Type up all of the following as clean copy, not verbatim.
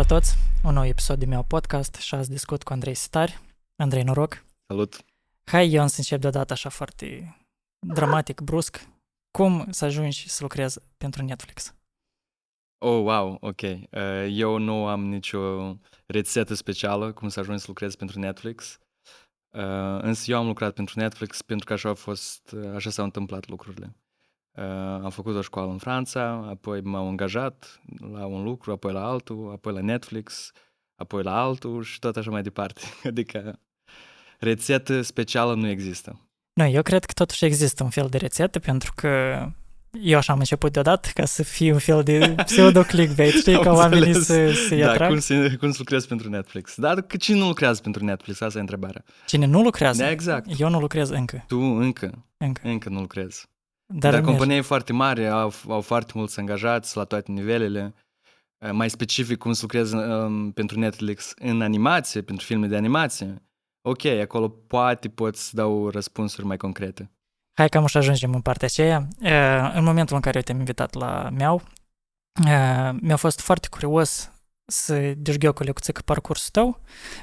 toți! Un nou episod de meu podcast și azi discut cu Andrei Sitari. Andrei, noroc! Salut! Hai, eu să încep deodată așa foarte dramatic, brusc. Cum să ajungi să lucrezi pentru Netflix? Oh, wow, ok. Eu nu am nicio rețetă specială cum să ajung să lucrez pentru Netflix. Însă eu am lucrat pentru Netflix pentru că așa s-au întâmplat lucrurile. Am făcut o școală în Franța, apoi m-au angajat la un lucru, apoi la altul, apoi la Netflix, apoi la altul și tot așa mai departe. Adică rețetă specială nu există. Nu, eu cred că totuși există un fel de rețetă, pentru că eu așa am început deodată ca să fie un fel de pseudo-clickbait, știi, ca oamenii să-i atrag. Cum să lucrezi pentru Netflix. Dar cine nu lucrează pentru Netflix? Asta e întrebarea. Cine nu lucrează? Da, exact. Eu nu lucrez încă. Tu încă nu lucrezi. Dar companii foarte mari au foarte mulți angajați la toate nivelele. Mai specific cum să lucrezi pentru Netflix în animație, pentru filme de animație. Ok, acolo poate poți dau răspunsuri mai concrete. Hai că am și ajungem în partea aceea. În momentul în care eu te-am invitat la Meau, mi-a fost foarte curios să deșgheocule cu țică parcursul tău,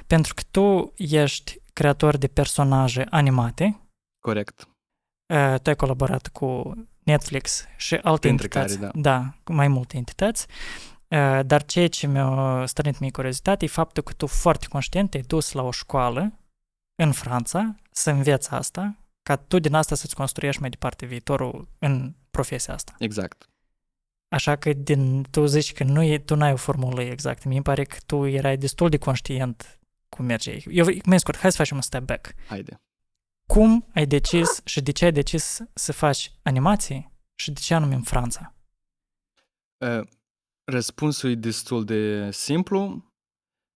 pentru că tu ești creator de personaje animate. Corect. Tu ai colaborat cu Netflix și alte entități. Care, da, cu mai multe entități. Dar ceea ce mi-a stârnit mie curiozitate e faptul că tu foarte conștient te-ai dus la o școală în Franța să înveți asta, ca tu din asta să-ți construiești mai departe viitorul în profesia asta. Exact. Așa că tu zici că tu n-ai o formulă exactă. Mi-e pare că tu erai destul de conștient cum merge. Mai scurt, hai să facem un step back. Haide. Cum ai decis și de ce ai decis să faci animații și de ce anume în Franța? Răspunsul e destul de simplu,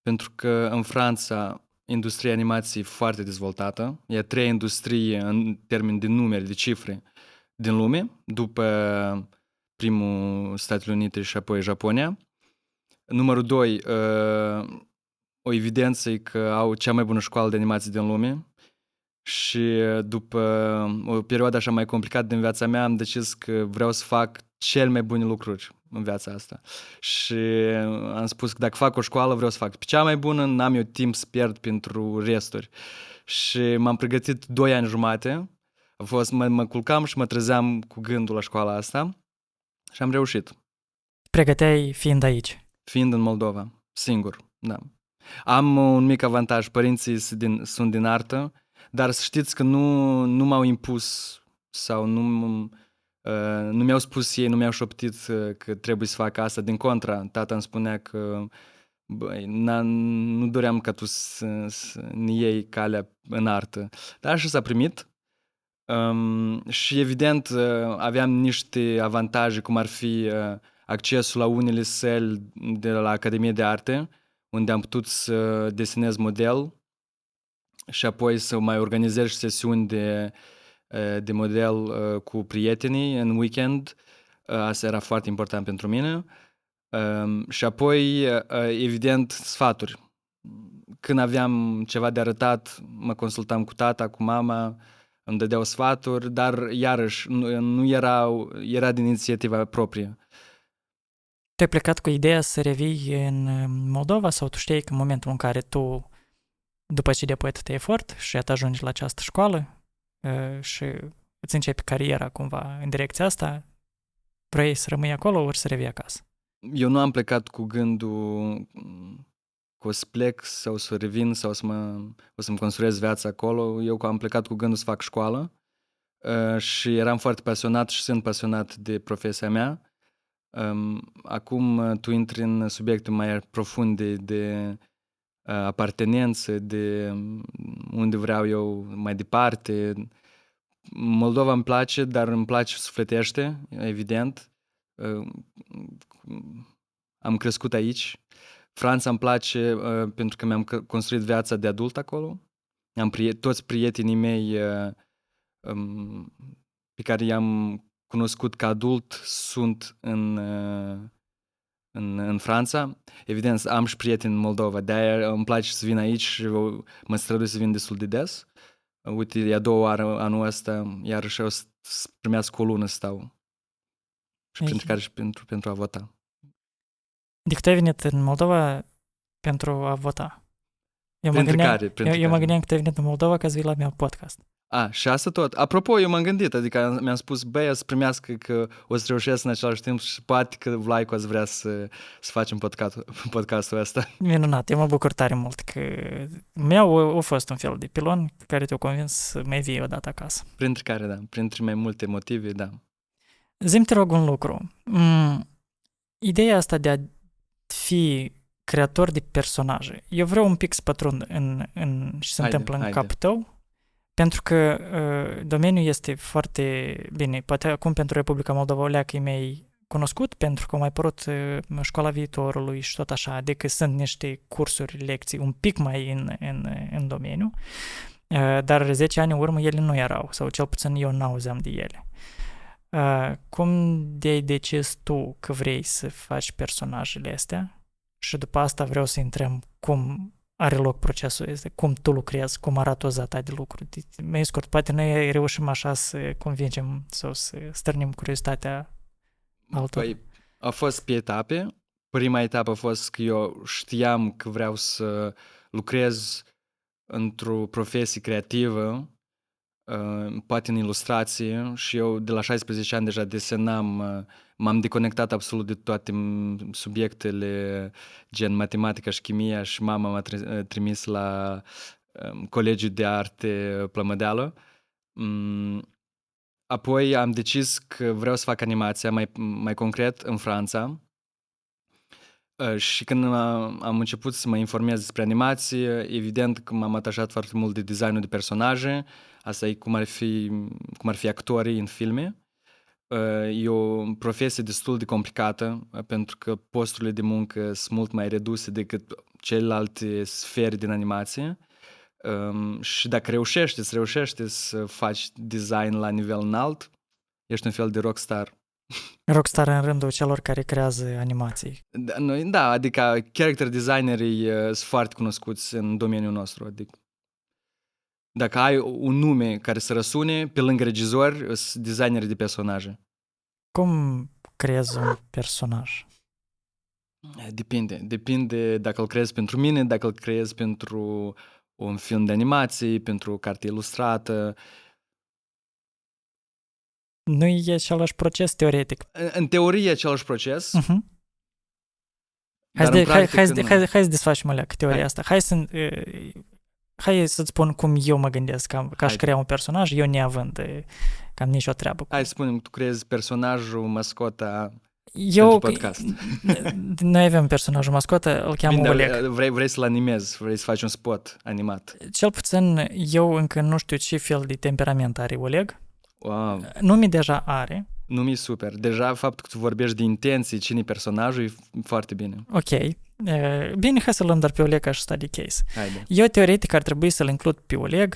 pentru că în Franța industria animației e foarte dezvoltată. E a treia industrie în termeni de numere, de cifre din lume, după primul Statele Unite și apoi Japonia. Numărul 2, o evidență e că au cea mai bună școală de animație din lume și după o perioadă așa mai complicată din viața mea am decis că vreau să fac cel mai bune lucruri în viața asta. Și am spus că dacă fac o școală, vreau să fac pe cea mai bună, n-am eu timp să pierd pentru resturi. Și m-am pregătit 2 ani jumate. Mă culcam și mă trezeam cu gândul la școala asta și am reușit. Pregăteai fiind aici? Fiind în Moldova, singur, da. Am un mic avantaj, părinții sunt din artă, dar să știți că nu m-au impus sau nu mi-au spus ei, nu mi-au șoptit că trebuie să fac asta. Din contra, tata îmi spunea că nu doream ca tu să ne iei calea în artă. Dar așa s-a primit. Și evident aveam niște avantaje, cum ar fi accesul la unele săli de la Academie de Arte, unde am putut să desenez model și apoi să mai organizez sesiuni de model cu prietenii în weekend. Asta era foarte important pentru mine. Și apoi, evident, sfaturi. Când aveam ceva de arătat, mă consultam cu tata, cu mama, îmi dădeau sfaturi, dar iarăși nu era din inițiativa proprie. Tu ai plecat cu ideea să revii în Moldova sau tu știi că în momentul în care tu, după ce depui atât efort și te ajungi la această școală și îți începi cariera cumva în direcția asta, vrei să rămâi acolo ori să revii acasă? Eu nu am plecat cu gândul că o să plec sau să revin sau o să-mi construiesc viața acolo. Eu am plecat cu gândul să fac școală și eram foarte pasionat și sunt pasionat de profesia mea. Acum tu intri în subiecte mai profunde de apartenență, de unde vreau eu mai departe. Moldova îmi place, dar îmi place sufletește, evident. Am crescut aici. Franța îmi place pentru că mi-am construit viața de adult acolo. Toți prietenii mei pe care i-am cunoscut ca adult sunt în Franța. Evident, am și prieteni în Moldova, de-aia îmi place să vin aici și mă străduiesc să vin destul de des. Uite, e a doua oară anul ăsta, iarăși o să primească o lună să stau. Și printre care și pentru a vota. De cât ai venit în Moldova, pentru a vota. Eu mă gândeam că te-ai venit în Moldova ca să vii la meu podcast. Și asta tot. Apropo, eu m-am gândit, adică mi-am spus, băi, să primească că o să reușesc în același timp și poate că Vlaicu ați vrea să facem podcastul ăsta. Minunat, eu mă bucur tare mult că meu a fost un fel de pilon care te-a convins să mai vii odată acasă. Printre care, da, printre mai multe motive, da. Zi-mi, te rog, un lucru. Ideea asta de a fi creator de personaje, eu vreau un pic să pătrund în ce se întâmplă în capul tău, pentru că domeniul este foarte bine. Poate acum pentru Republica Moldova o leacă e mai cunoscut, pentru că au mai apărut Școala Viitorului și tot așa, adică sunt niște cursuri, lecții un pic mai în domeniu, dar 10 ani în urmă ele nu erau, sau cel puțin eu n-auzeam de ele. Cum de-ai decis tu că vrei să faci personajele astea? Și după asta vreau să intrăm cum are loc procesul ăsta, cum tu lucrezi, cum arată o zata de lucru. Mai scurt, poate noi reușim așa să convingem sau să stârnim curiozitatea altor. Păi, a fost pe etape. Prima etapă a fost că eu știam că vreau să lucrez într-o profesie creativă, poate în ilustrație, și eu de la 16 ani deja desenam, m-am deconectat absolut de toate subiectele gen matematică și chimia și mama m-a trimis la Colegiul de Arte Plămădeală. Apoi am decis că vreau să fac animația mai concret în Franța. Și când am început să mă informez despre animație, evident că m-am atașat foarte mult de designul de personaje. Asta e cum ar fi actorii în filme. E o profesie destul de complicată, pentru că posturile de muncă sunt mult mai reduse decât celelalte sfere din animație. Și dacă reușești să faci design la nivel înalt, ești un fel de rockstar. Rockstar în rândul celor care creează animații. Da, adică character designerii sunt foarte cunoscuți în domeniul nostru. Adică dacă ai un nume care să răsune, pe lângă regizori, sunt designeri de personaje. Cum creezi un personaj? Depinde dacă îl creezi pentru mine, dacă îl creezi pentru un film de animație, pentru o carte ilustrată. Nu e același proces teoretic. În teorie e același proces. Hai să desfacem alea teoria asta. Hai să-ți spun cum eu mă gândesc că aș crea un personaj, eu neavând cam nicio treabă. Hai să spunem că tu creezi personajul mascota pentru podcast. Noi avem personajul mascotă, îl cheamă Oleg. Vrei să-l animezi, vrei să faci un spot animat. Cel puțin eu încă nu știu ce fel de temperament are Oleg. Wow. Numi deja are. Numi super. Deja faptul că tu vorbești de intenții, cine personajul, e foarte bine. Ok. Bine, hai să luăm doar pe Oleg ca și study case. Haide. Eu teoretic ar trebui să-l includ pe Oleg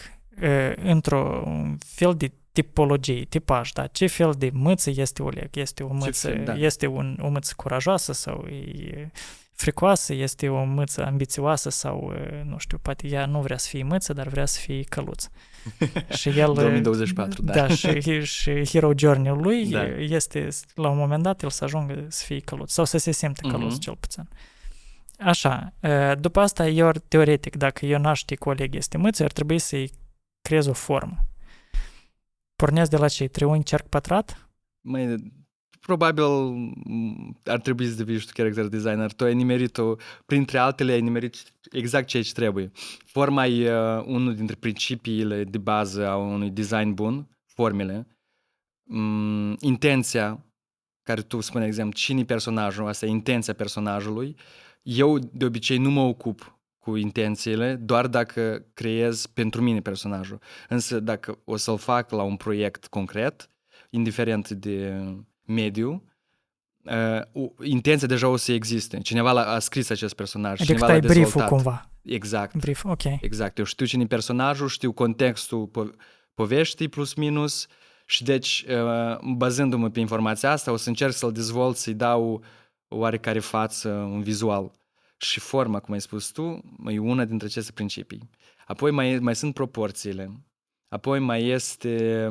într-un fel de tipologie, tipaj, da? Ce fel de mâță este Oleg? Este o mâță, este o mâță curajoasă sau e fricoasă, este o mâță ambițioasă sau, nu știu, poate ea nu vrea să fie mâță, dar vrea să fie căluț. Și el, 2024, da. Da, și hero journey-ul lui este, la un moment dat, el să ajungă să fie căluț sau să se simte căluț, cel puțin. Așa, după asta, eu teoretic, dacă eu n-aș ști că Oleg este mâță, ar trebui să-i creez o formă. Pornesc de la ce? Triunghi, cerc, pătrat? Probabil ar trebui să devii tu character designer. Tu ai nimerit-o, printre altele, ai nimerit exact ceea ce trebuie. Forma e unul dintre principiile de bază a unui design bun, formele. Intenția, care tu spune, exemplu, cine-i personajul, asta e intenția personajului. Eu, de obicei, nu mă ocup cu intențiile, doar dacă creez pentru mine personajul. Însă, dacă o să-l fac la un proiect concret, indiferent de mediu, intenția deja o să existe. Cineva a scris acest personaj, adică cineva l-a dezvoltat. brief-ul cumva. Exact. Brief, ok. Exact. Eu știu cine-i personajul, știu contextul poveștii plus minus și deci, bazându-mă pe informația asta, o să încerc să-l dezvolt, să-i dau oarecare față, un vizual. Și forma, cum ai spus tu, e una dintre aceste principii. Apoi mai sunt proporțiile. Apoi mai este...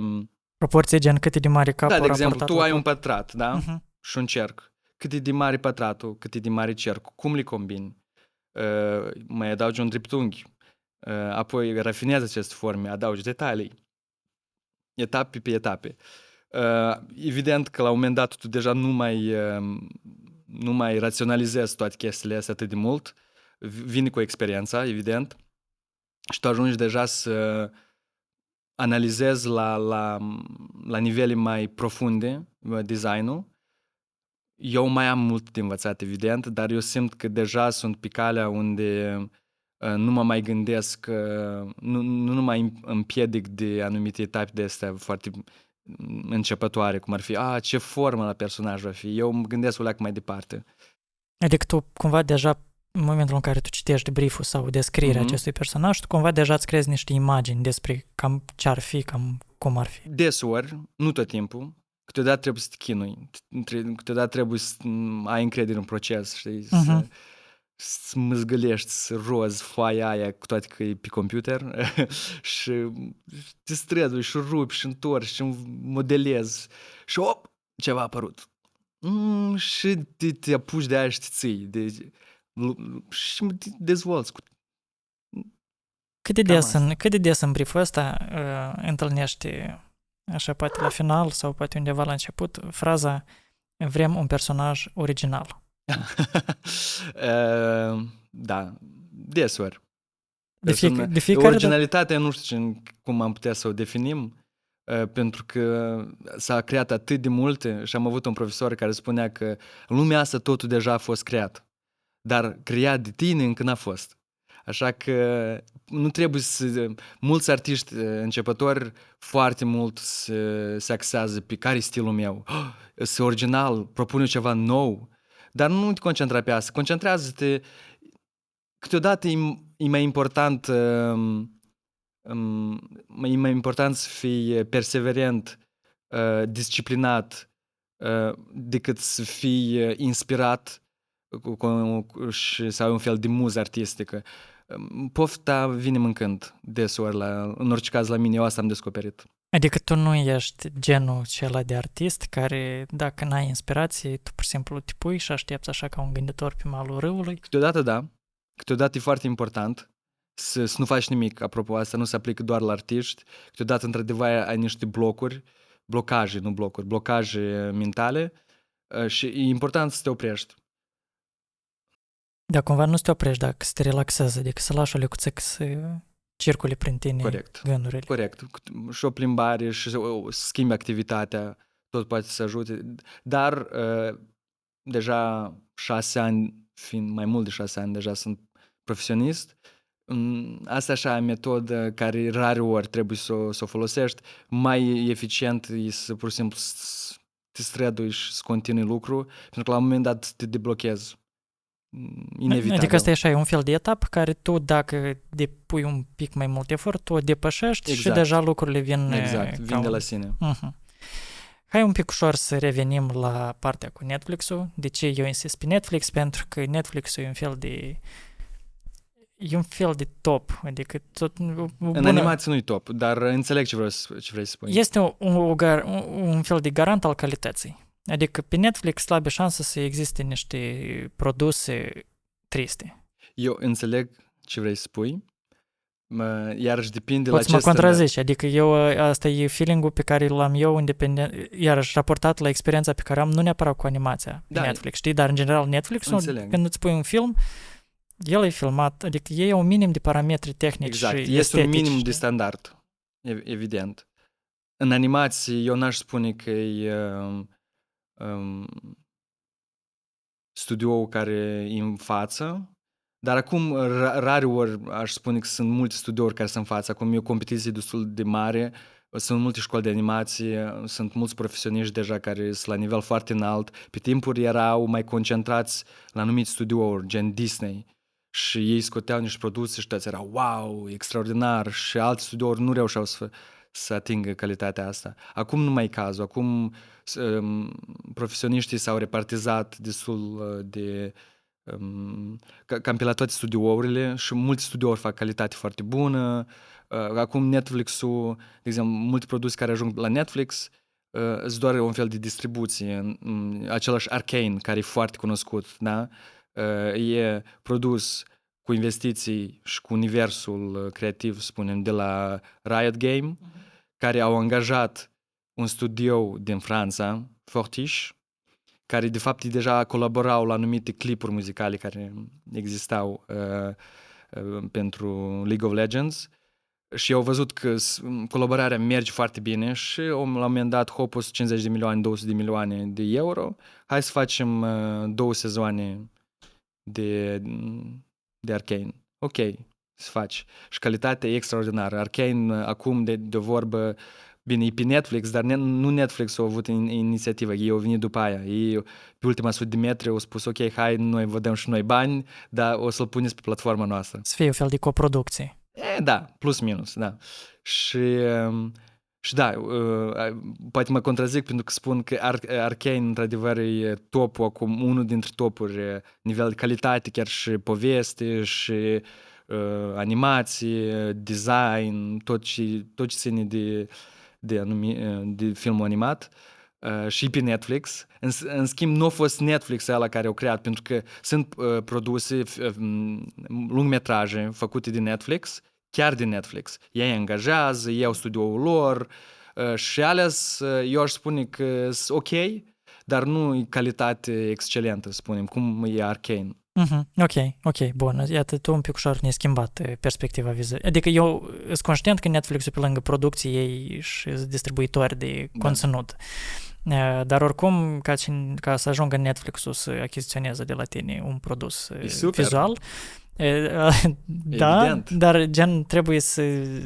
Proporție gen cât e de mare capul. Da, de exemplu, tu ai un pătrat, da? Și un cerc. Cât e de mare pătratul, cât e de mare cercul. Cum le combini? mai adaugi un dreptunghi, apoi rafinezi aceste forme, adaugi detalii, etape pe etape. Evident că la un moment dat tu deja nu mai raționalizezi toate chestiile astea atât de mult, vine cu experiența, evident, și tu ajungi deja să analizezi la nivele mai profunde design-ul. Eu mai am mult de învățat, evident, dar eu simt că deja sunt pe calea unde nu mă mai gândesc, nu mai împiedic de anumite etape de astea foarte începătoare, cum ar fi, ce formă la personaj va fi. Eu mă gândesc o leacă mai departe. Adică tu cumva deja, în momentul în care tu citești brieful sau descrierea acestui personaj, tu cumva deja îți creezi niște imagini despre cam ce ar fi, cam cum ar fi. Deseori, nu tot timpul, câteodată trebuie să te chinui, câteodată trebuie să ai încredere în proces, știi, să măzgălești, să rozi foaia aia, cu toate că e pe computer și te strădui și rupi și întorci și modelezi și ceva a apărut. Și te apuci de aia și te ții. Și te dezvolți. Cât de des în brieful ăsta întâlnești așa poate la final sau poate undeva la început fraza vrem un personaj original? Da, deseori. De fiecare originalitatea nu știu cum am putea să o definim, pentru că s-a creat atât de multe și am avut un profesor care spunea că în lumea asta totul deja a fost creat, dar creat de tine încă n-a fost. Așa că nu trebuie să... Mulți artiști începători foarte mult se axează pe care e stilul meu. Să original, propun eu ceva nou, dar nu te concentra pe asta. Concentrează-te. Câteodată e mai important să fii perseverent, disciplinat, decât să fii inspirat și să ai un fel de muză artistică. Pofta vine mâncând deseori, în orice caz la mine, eu asta am descoperit. Adică tu nu ești genul cela de artist care, dacă n-ai inspirație, tu pur și simplu te pui și aștepți așa ca un gânditor pe malul râului? Câteodată da. Câteodată e foarte important să nu faci nimic. Apropo, asta nu se aplică doar la artiști. Câteodată, într-adevăr, ai niște blocaje mentale și e important să te oprești. Da, cumva nu să te oprești, dacă să te relaxezi, adică să lași o lecuță să circule prin tine gândurile. Corect. Și o plimbare și să schimbi activitatea, tot poate să ajute. Dar deja 6 ani, fiind mai mult de 6 ani, deja sunt profesionist. Asta așa e metodă care rare ori trebuie să o folosești. Mai eficient e să pur și simplu să te strădui și să continui lucru, pentru că la un moment dat te deblochezi. Inevitabil. Adică asta e așa, e un fel de etapă care tu, dacă depui un pic mai mult efort, tu o depășești și deja lucrurile vin... Vin de la sine. Hai un pic ușor să revenim la partea cu Netflix-ul. De ce eu insist pe Netflix? Pentru că Netflix-ul e un fel de top. Adică tot, în animație nu e top, dar înțeleg ce vrei să spui. Este un fel de garant al calității. Adică pe Netflix slabe șanse să existe niște produse triste. Eu înțeleg ce vrei să spui, iarăși depinde Poți la ce... mă contrazici, adică asta e feeling-ul pe care l-am eu independent, iarăși raportat la experiența pe care am, nu neapărat cu animația pe Netflix, știi? Dar în general Netflix-ul, când îți pui un film, el e filmat, adică e un minim de parametri tehnici și estetici. Este un minim de standard, evident. În animație eu n-aș spune că e studioul care e în față, dar acum rare ori aș spune că sunt multe studiouri care sunt în față. Acum e o competiție destul de mare, sunt multe școli de animație, sunt mulți profesioniști deja care sunt la nivel foarte înalt. Pe timpuri erau mai concentrați la anumite studiouri, gen Disney, și ei scoteau niște produse și toți erau wow, extraordinar, și alte studiouri nu reușeau să atingă calitatea asta. Acum nu mai e cazul. Acum profesioniștii s-au repartizat destul de cam pe la toate studiourile și multe studiouri fac calitate foarte bună. Acum Netflix-ul, de exemplu, multe produse care ajung la Netflix îți doar un fel de distribuție. Același Arcane, care e foarte cunoscut, da? E produs cu investiții și cu universul creativ, spunem, de la Riot Game, care au angajat un studio din Franța, Fortiche, care de fapt deja colaborau la anumite clipuri muzicale care existau pentru League of Legends și au văzut că colaborarea merge foarte bine și la un moment dat hopus 50 de milioane, 200 de milioane de euro, hai să facem 2 sezoane de Arcane. Ok, să faci. Și calitatea e extraordinară. Arcane acum de vorbă, bine, e pe Netflix, dar nu Netflix a avut inițiativă, ei au venit după aia. Ei, pe ultima 100 de metri, au spus, ok, hai, noi vă dăm și noi bani, dar o să-l puneți pe platforma noastră. Să fie un fel de coproducție. Da, plus minus, da. Și da, poate mă contrazic pentru că spun că Arcane, într-adevăr, e topul acum, unul dintre topuri, nivel de calitate, chiar și poveste, și animație, design, tot ce ține de filmul animat. Și pe Netflix. În schimb, nu a fost Netflix ăla care au creat, pentru că sunt produse lungmetraje făcute de Netflix, chiar de Netflix. Ei angajează, ei au studioul lor și ales, eu aș spune că sunt ok, dar nu e calitate excelentă, spunem, cum e Arcane. Ok, bun. Iată, tu un pic ușor ne-ai schimbat perspectiva viză. Adică eu sunt conștient că Netflix-ul pe lângă producții ei și distribuitori de conținut. Dar oricum, ca să ajungă Netflix-ul să achiziționeze de la tine un produs vizual, da, evident. dar gen trebuie să...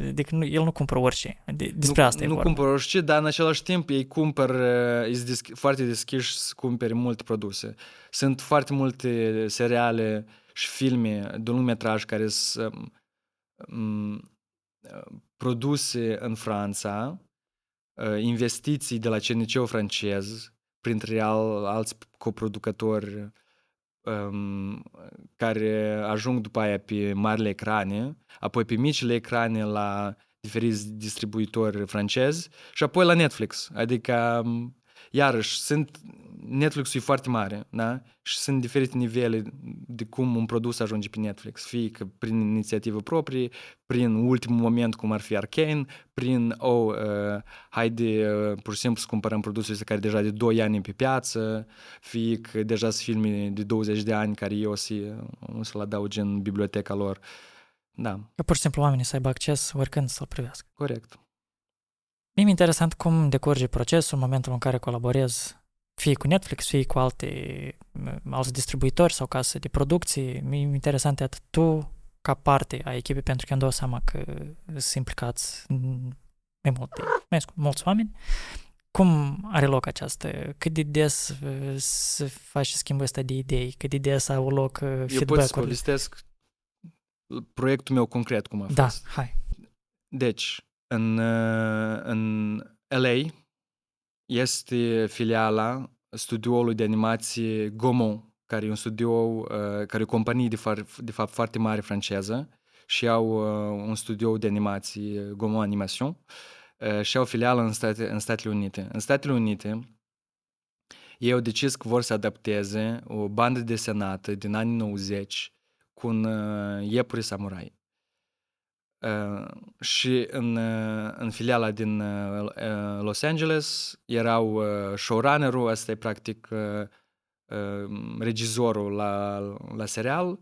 Adică el nu cumpără orice. Despre asta e nu vorba. cumpără orice, dar în același timp ei cumpără, foarte deschiși să cumpere multe produse. Sunt foarte multe seriale și filme de lungmetraj care sunt produse în Franța, investiții de la CNC-ul francez, printre alți coproducători care ajung după aia pe marile ecrane, apoi pe micile ecrane la diferiți distribuitori francezi și apoi la Netflix. Adică, iarăși, Netflix-ul e foarte mare, da? Și sunt diferite nivele de cum un produs ajunge pe Netflix. Fie că prin inițiativă proprie, prin ultimul moment, cum ar fi Arcane, prin, haide, pur și simplu să cumpărăm produsele care deja de 2 ani pe piață, fie că deja sunt filme de 20 de ani care eu o să-l adauge în biblioteca lor. Da. Că pur și simplu oamenii să aibă acces oricând să-l privească. Corect. Mi-e interesant cum decurge procesul în momentul în care colaborez fie cu Netflix, fie cu alți distribuitori sau case de producție. Mi-e interesant atât tu ca parte a echipei, pentru că îmi dau seama că sunt implicați mulți oameni. Cum are loc această? Cât de des se face schimbul ăsta de idei? Cât de des au loc feedback-uri? Eu pot să povestesc proiectul meu concret cum a fost. Da, hai. Deci, în LA este filiala studioului de animație Gaumont, care e un studio, care e o companie de fapt foarte mare franceză și au un studio de animație Gaumont Animation și au filială în Statele Unite. În Statele Unite ei au decis că vor să adapteze o bandă desenată din anii 90 cu un iepure samurai. Și în filiala din Los Angeles erau showrunnerul, ăsta e practic regizorul la serial,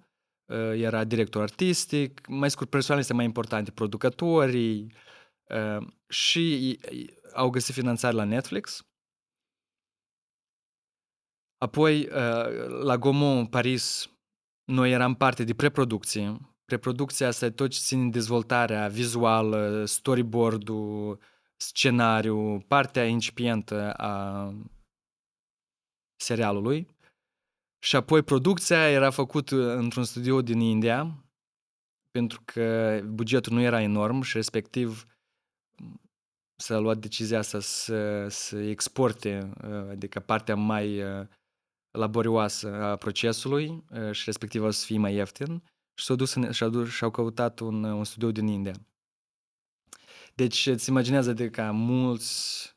era director artistic, mai scurt persoanele astea mai importante, producătorii, și au găsit finanțare la Netflix. Apoi, la Gaumont, Paris, noi eram parte de preproducție. Preproducția asta e tot ce ține dezvoltarea vizuală, storyboard-ul, scenariu, partea incipientă a serialului. Și apoi producția era făcută într-un studio din India, pentru că bugetul nu era enorm și respectiv s-a luat decizia asta să exporte, adică partea mai laborioasă a procesului și respectiv o să fie mai ieftin. Și s-au dus și au căutat un studio din India. Deci îți imaginează de că mulți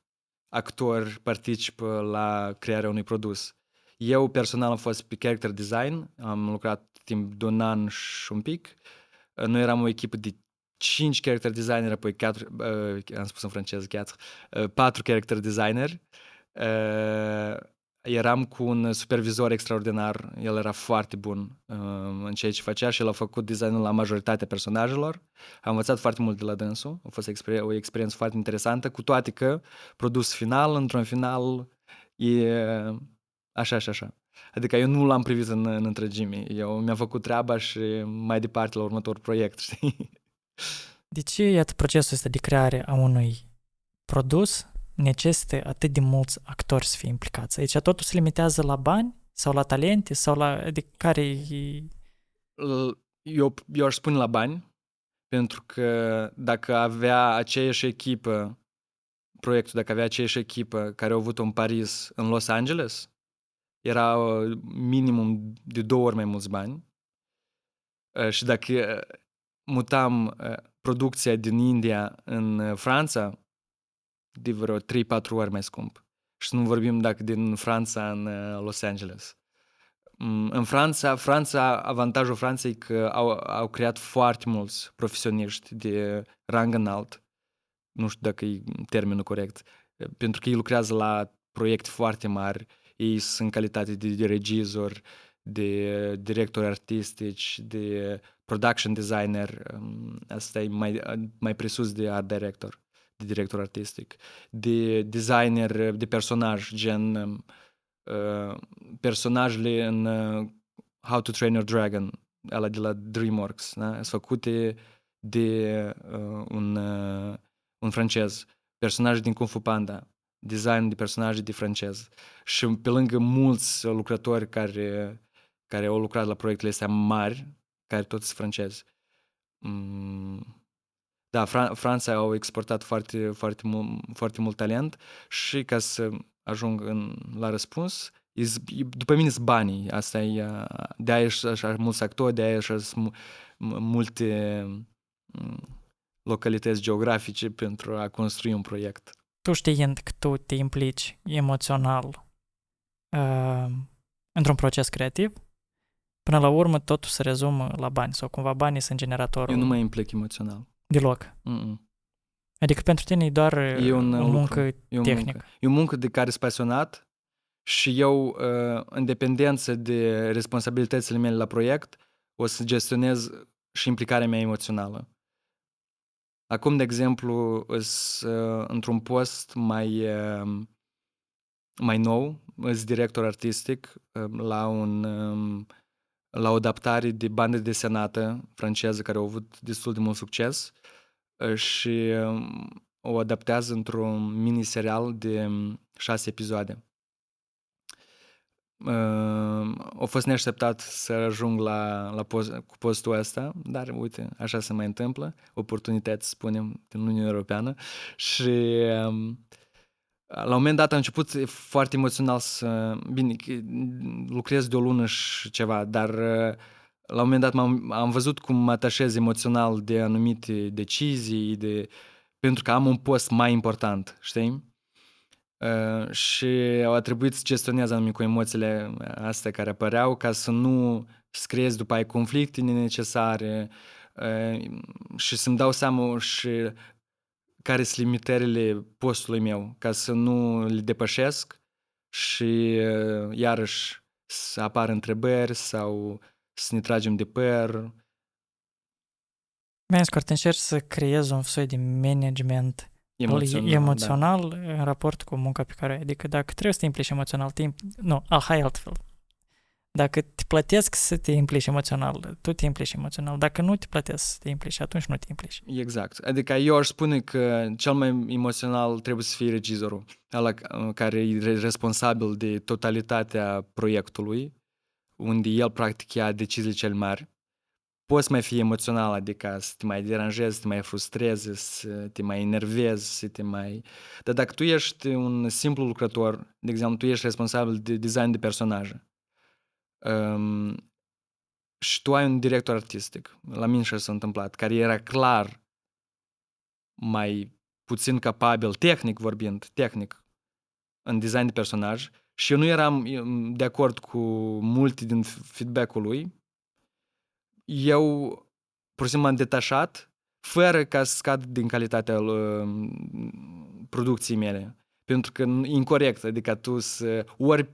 actori participă la crearea unui produs. Eu personal am fost pe character design, am lucrat timp de un an și un pic. Noi eram o echipă de 5 character designer, apoi 4, am spus în franceză 4 character designer. Eram cu un supervizor extraordinar, el era foarte bun în ceea ce făcea și el a făcut designul la majoritatea personajelor. Am învățat foarte mult de la dânsul, a fost o experiență foarte interesantă, cu toate că produs final, într-un final, e așa și așa. Adică eu nu l-am privit în întregime. Eu mi-am făcut treaba și mai departe la următorul proiect, știi? De ce, iată, procesul ăsta de creare a unui produs necesită atât de mulți actori să fie implicați? Aici totul se limitează la bani sau la talente sau la... de care Eu aș spune la bani, pentru că dacă avea aceeași echipă, proiectul, dacă avea aceeași echipă care au avut-o în Paris, în Los Angeles, era minimum de 2 ori mai mulți bani. Și dacă mutam producția din India în Franța, de vreo 3-4 ori mai scump. Și nu vorbim dacă din Franța în Los Angeles. În Franța, avantajul Franței e că au creat foarte mulți profesioniști de rang înalt. Nu știu dacă e termenul corect. Pentru că ei lucrează la proiecte foarte mari. Ei sunt în calitate de regizor, de directori artistici, de production designer. Asta e mai presus de art director, de director artistic. De designer de personaj, gen personajele în How to Train Your Dragon, ăla de la DreamWorks, da? Sunt făcute de un francez. Personaje din Kung Fu Panda, design de personaje de francez. Și pe lângă mulți lucrători care au lucrat la proiectele astea mari, care toți sunt francezi. Da, Franța au exportat foarte mult talent și ca să ajung la răspuns, după mine sunt banii. Asta e, de-aia și așa mulți actori, de-aia și multe localități geografice pentru a construi un proiect. Tu știind că tu te implici emoțional într-un proces creativ, până la urmă totul se rezumă la bani sau cumva banii sunt generatorul. Eu nu mă implic emoțional. Deloc. Adică pentru tine e doar o muncă tehnică. E o muncă de care sunt pasionat și eu, în dependență de responsabilitățile mele la proiect, o să gestionez și implicarea mea emoțională. Acum, de exemplu, sunt într-un post mai nou, sunt director artistic la o adaptare de bandă desenată franceză care a avut destul de mult succes și o adaptează într-un mini-serial de 6 episoade. A fost neașteptat să ajung cu postul ăsta, dar uite, așa se mai întâmplă, oportunități, spunem, din Uniunea Europeană și la un moment dat a început foarte emoțional bine, lucrez de o lună și ceva, dar la un moment dat am văzut cum mă atașez emoțional de anumite decizii, pentru că am un post mai important, știi? Și a trebuit să gestionez anumite cu emoțiile astea care apăreau ca să nu scriez după aia conflicte nenecesare și să-mi dau seama și care sunt limitările postului meu ca să nu le depășesc și iarăși să apară întrebări sau să ne tragem de păr. Mai scurt, încerci să creezi un soi de management emoțional da. În raport cu munca pe care ai. Adică dacă trebuie să te implici emoțional, hai altfel. Dacă te plătesc să te implici emoțional, tu te implici emoțional. Dacă nu te plătesc să te implici, atunci nu te implici. Exact. Adică eu aș spune că cel mai emoțional trebuie să fie regizorul, ăla care e responsabil de totalitatea proiectului, unde el practic ia deciziile cele mari. Poți mai fi emoțional, adică să te mai deranjezi, să te mai frustrezi, să te mai enervezi, să te mai... Dar dacă tu ești un simplu lucrător, de exemplu, tu ești responsabil de design de personaje și tu ai un director artistic, la mine și s-a întâmplat, care era clar mai puțin capabil, tehnic vorbind, în design de personaj și eu nu eram de acord cu multe din feedback-ul lui, eu, pur și simplu, m-am detașat fără ca să scad din calitatea producției mele. Pentru că e incorect, adică tu ori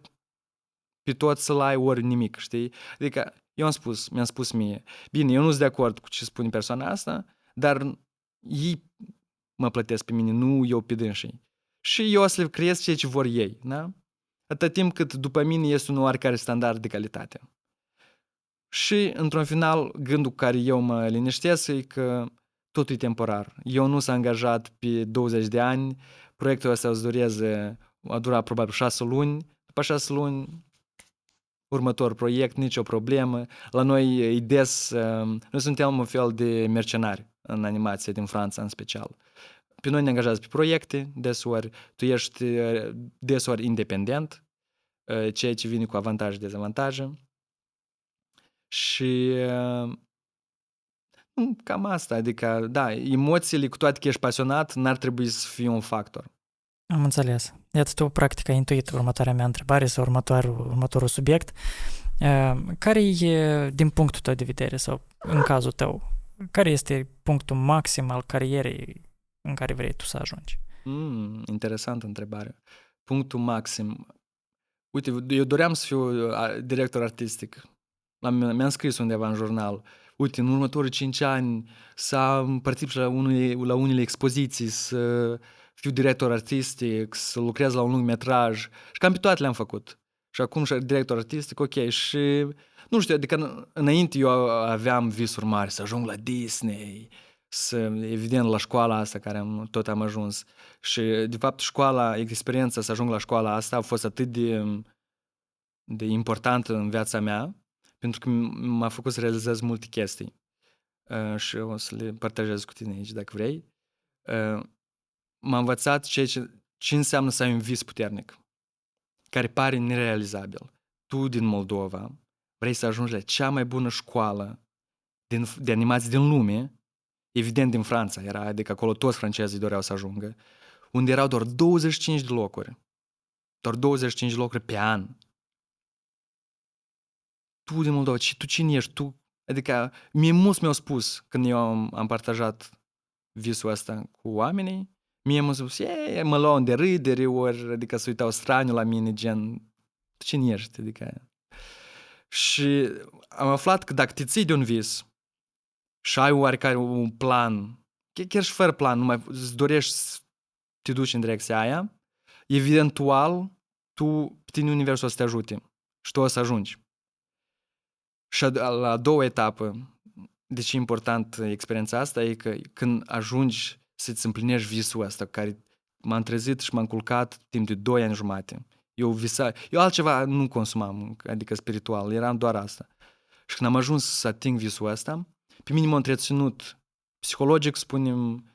pe tot să-l ai, ori nimic, știi? Adică mi-am spus mie, bine, eu nu sunt de acord cu ce spune persoana asta, dar ei mă plătesc pe mine, nu eu pe dânsii. Și eu o să le creez ceea ce vor ei, da? Atâta timp cât după mine este un oarecare standard de calitate. Și, într-un final, gândul cu care eu mă liniștesc e că totul e temporar. Eu nu s-am angajat pe 20 de ani, proiectul ăsta o să dureze, a durat probabil 6 luni, după 6 luni, următor proiect, nicio problemă. La noi e des, noi suntem un fel de mercenari în animație din Franța în special. Pe noi ne angajează pe proiecte, desori tu ești desori independent, ceea ce vine cu avantaje și dezavantaje. Și cam asta, adică, da, emoțiile, cu toate că ești pasionat, n-ar trebui să fie un factor. Am înțeles. Iată, tu practic ai intuit următoarea mea întrebare sau următorul subiect. Care e, din punctul tău de vedere sau în cazul tău, care este punctul maxim al carierei în care vrei tu să ajungi? Interesantă întrebare. Punctul maxim. Uite, eu doream să fiu director artistic. Mi-am scris undeva în jurnal. Uite, în următorii 5 ani să particip la unele expoziții, să fiu director artistic, să lucrez la un lung metraj. Și cam pe toate le-am făcut. Și acum și director artistic, ok. Și nu știu, adică înainte eu aveam visuri mari, să ajung la Disney, evident la școala asta care tot am ajuns. Și de fapt experiența să ajung la școala asta a fost atât de importantă în viața mea, pentru că m-a făcut să realizez multe chestii. Și o să le partajez cu tine aici dacă vrei. M-a învățat ce înseamnă să ai un vis puternic, care pare nerealizabil. Tu din Moldova vrei să ajungi la cea mai bună școală de animații din lume, evident din Franța era, adică acolo toți francezii doreau să ajungă, unde erau doar 25 de locuri. Doar 25 de locuri pe an. Tu din Moldova, tu cine ești? Tu? Adică mie mulți mi-au spus când eu am partajat visul ăsta cu oamenii, mie m-au spus, mă luau de râdere, ori adică se uitau straniu la mine, gen, tu cine ești? Adică... Și am aflat că dacă te ții de un vis și ai oarecare un plan, chiar și fără plan, numai îți dorești să te duci în direcția aia, eventual tu, pe tine universul o să te ajute și tu o să ajungi. Și la a doua etapă, de ce e important experiența asta, e că când ajungi să-ți împlinești visul ăsta, care m-am trezit și m-am culcat timp de 2 ani jumate. Eu altceva nu consumam, adică spiritual, eram doar asta. Și când am ajuns să ating visul ăsta, pe mine m-a întreținut psihologic, spunem,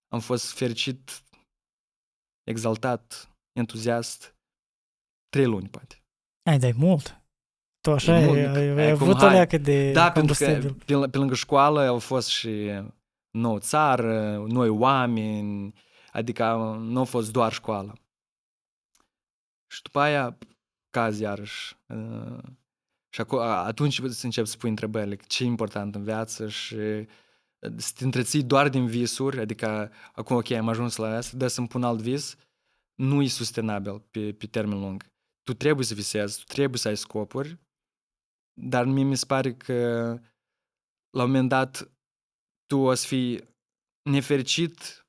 am fost fericit, exaltat, entuziast, 3 luni, poate. Ai mult. Tu așa ai avut o leacă de combustibil. Pentru că pe lângă școală au fost și nouă țară, noi oameni, adică nu a fost doar școală. Și după aia caz iarăși. Și atunci să încep să pui întrebările, ce e important în viață și să te întreții doar din visuri, adică acum ok, am ajuns la asta, dar să-mi pun alt vis, nu e sustenabil pe termen lung. Tu trebuie să visezi, tu trebuie să ai scopuri, dar mie mi se pare că la un moment dat tu o să fii nefericit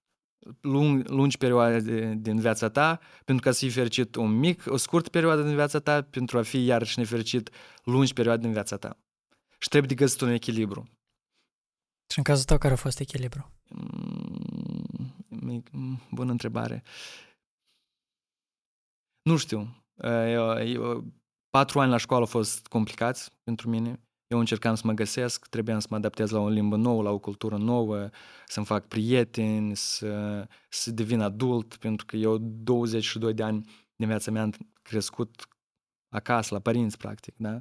lungi perioade din viața ta, pentru ca să fii fericit o scurtă perioadă din viața ta, pentru a fi iarăși nefericit lungi perioade din viața ta. Și trebuie de găsit un echilibru. Și în cazul tău, care a fost echilibru? Bună întrebare. Nu știu. 4 ani la școală au fost complicați pentru mine. Eu încercam să mă găsesc, trebuiam să mă adaptez la o limbă nouă, la o cultură nouă, să-mi fac prieteni, să devin adult, pentru că eu 22 de ani din viața mea am crescut acasă, la părinți, practic, da?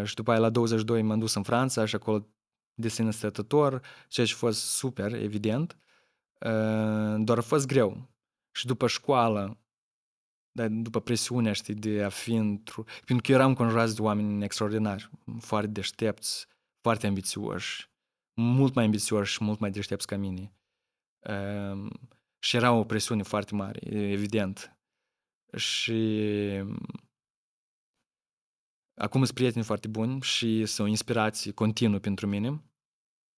Și după aia la 22 m-am dus în Franța și acolo de sine stătător, ceea ce a fost super, evident, doar a fost greu. Și după școală, dar după presiunea, știi, de a fi pentru că eu eram conjurat de oameni extraordinari, foarte deștepți, foarte ambițioși, mult mai ambițioși și mult mai deștepți ca mine. Și era o presiune foarte mare, evident. Și acum sunt prieteni foarte buni și sunt inspirații continuu pentru mine.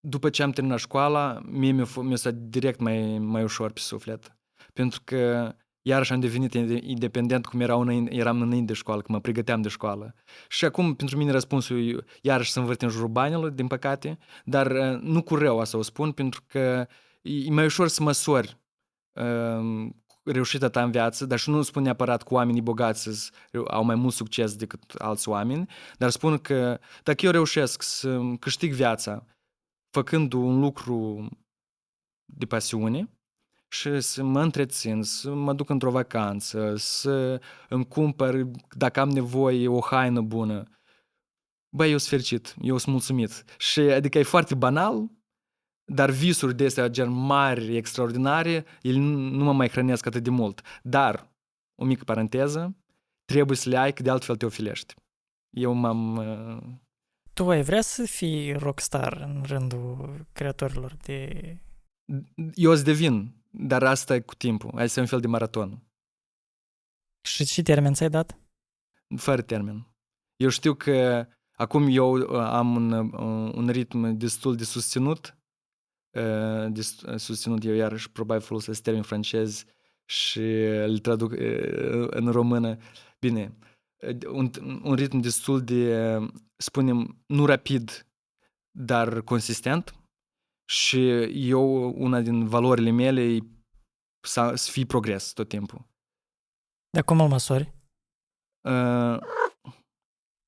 După ce am terminat școala, mie mi-a stat direct mai ușor pe suflet. Pentru că iarăși am devenit independent cum eram înainte de școală, când mă pregăteam de școală. Și acum, pentru mine, răspunsul iarăși se învârte în jurul banilor, din păcate, dar nu cu rău să o spun, pentru că e mai ușor să măsori reușita ta în viață, dar și nu spun neapărat că oamenii bogați au mai mult succes decât alți oameni, dar spun că dacă eu reușesc să câștig viața făcând un lucru de pasiune și să mă întrețin, să mă duc într-o vacanță, să îmi cumpăr, dacă am nevoie, o haină bună, băi, eu sunt fericit, eu sunt mulțumit. Și adică e foarte banal, dar visuri de astea gen mari, extraordinare, ele nu mă mai hrănesc atât de mult. Dar, o mică paranteză, trebuie să le ai, că de altfel te ofilești. Eu Tu ai vrea să fii rockstar în rândul creatorilor de... Eu îți devin, dar asta e cu timpul. Hai să fie un fel de maraton. Și termen ți-ai dat? Fără termen. Eu știu că acum eu am un ritm destul de susținut. Eu iarăși probabil folosesc termen francez și îl traduc în română. Bine, un ritm destul de, spunem, nu rapid, dar consistent. Și eu, una din valorile mele e să fie progres tot timpul. Dar cum îl măsori?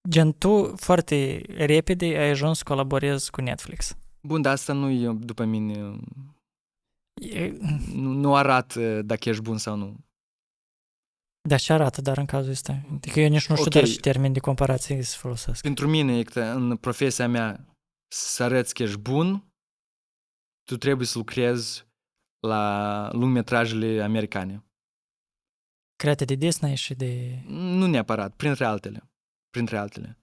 Gen, tu foarte repede ai ajuns să colaborezi cu Netflix. Bun, dar asta nu e, după mine, nu arată dacă ești bun sau nu. Da, și arată, dar în cazul ăsta. Adică eu nici nu știu, dar și termeni de comparație să folosesc. Pentru mine, în profesia mea, să arăți că ești bun, tu trebuie să lucrezi la lungmetrajele americane. Create de Disney și de... Nu neapărat, printre altele.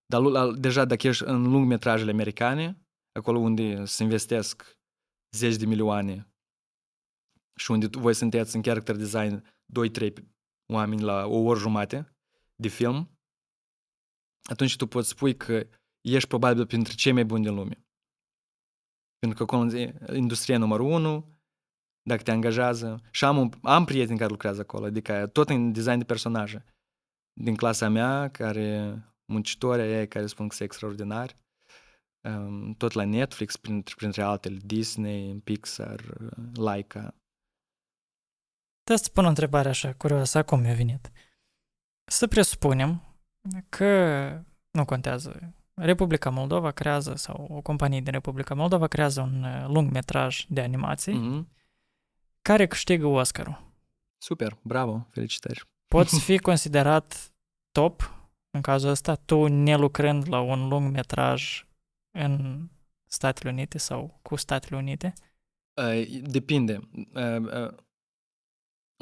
Dar deja dacă ești în lungmetrajele americane, acolo unde se investesc 10 de milioane și unde voi sunteți în character design 2-3 oameni la o oră jumate de film, atunci tu poți spui că ești probabil printre cei mai buni din lume. Pentru că acolo e industria numărul 1, dacă te angajează. Și am prieteni care lucrează acolo, adică tot în design de personaje. Din clasa mea, care muncitori ai care spun că sunt extraordinari. Tot la Netflix, printre altele, Disney, Pixar, Laika. Trebuie să pun o întrebare așa curioasă, acum mi-a venit. Să presupunem că nu contează. Republica Moldova creează, sau o companie din Republica Moldova creează un lungmetraj de animații care câștigă Oscarul. Super, bravo, felicitări. Poți fi considerat top în cazul ăsta, tu nelucrând la un lungmetraj în Statele Unite sau cu Statele Unite? Depinde.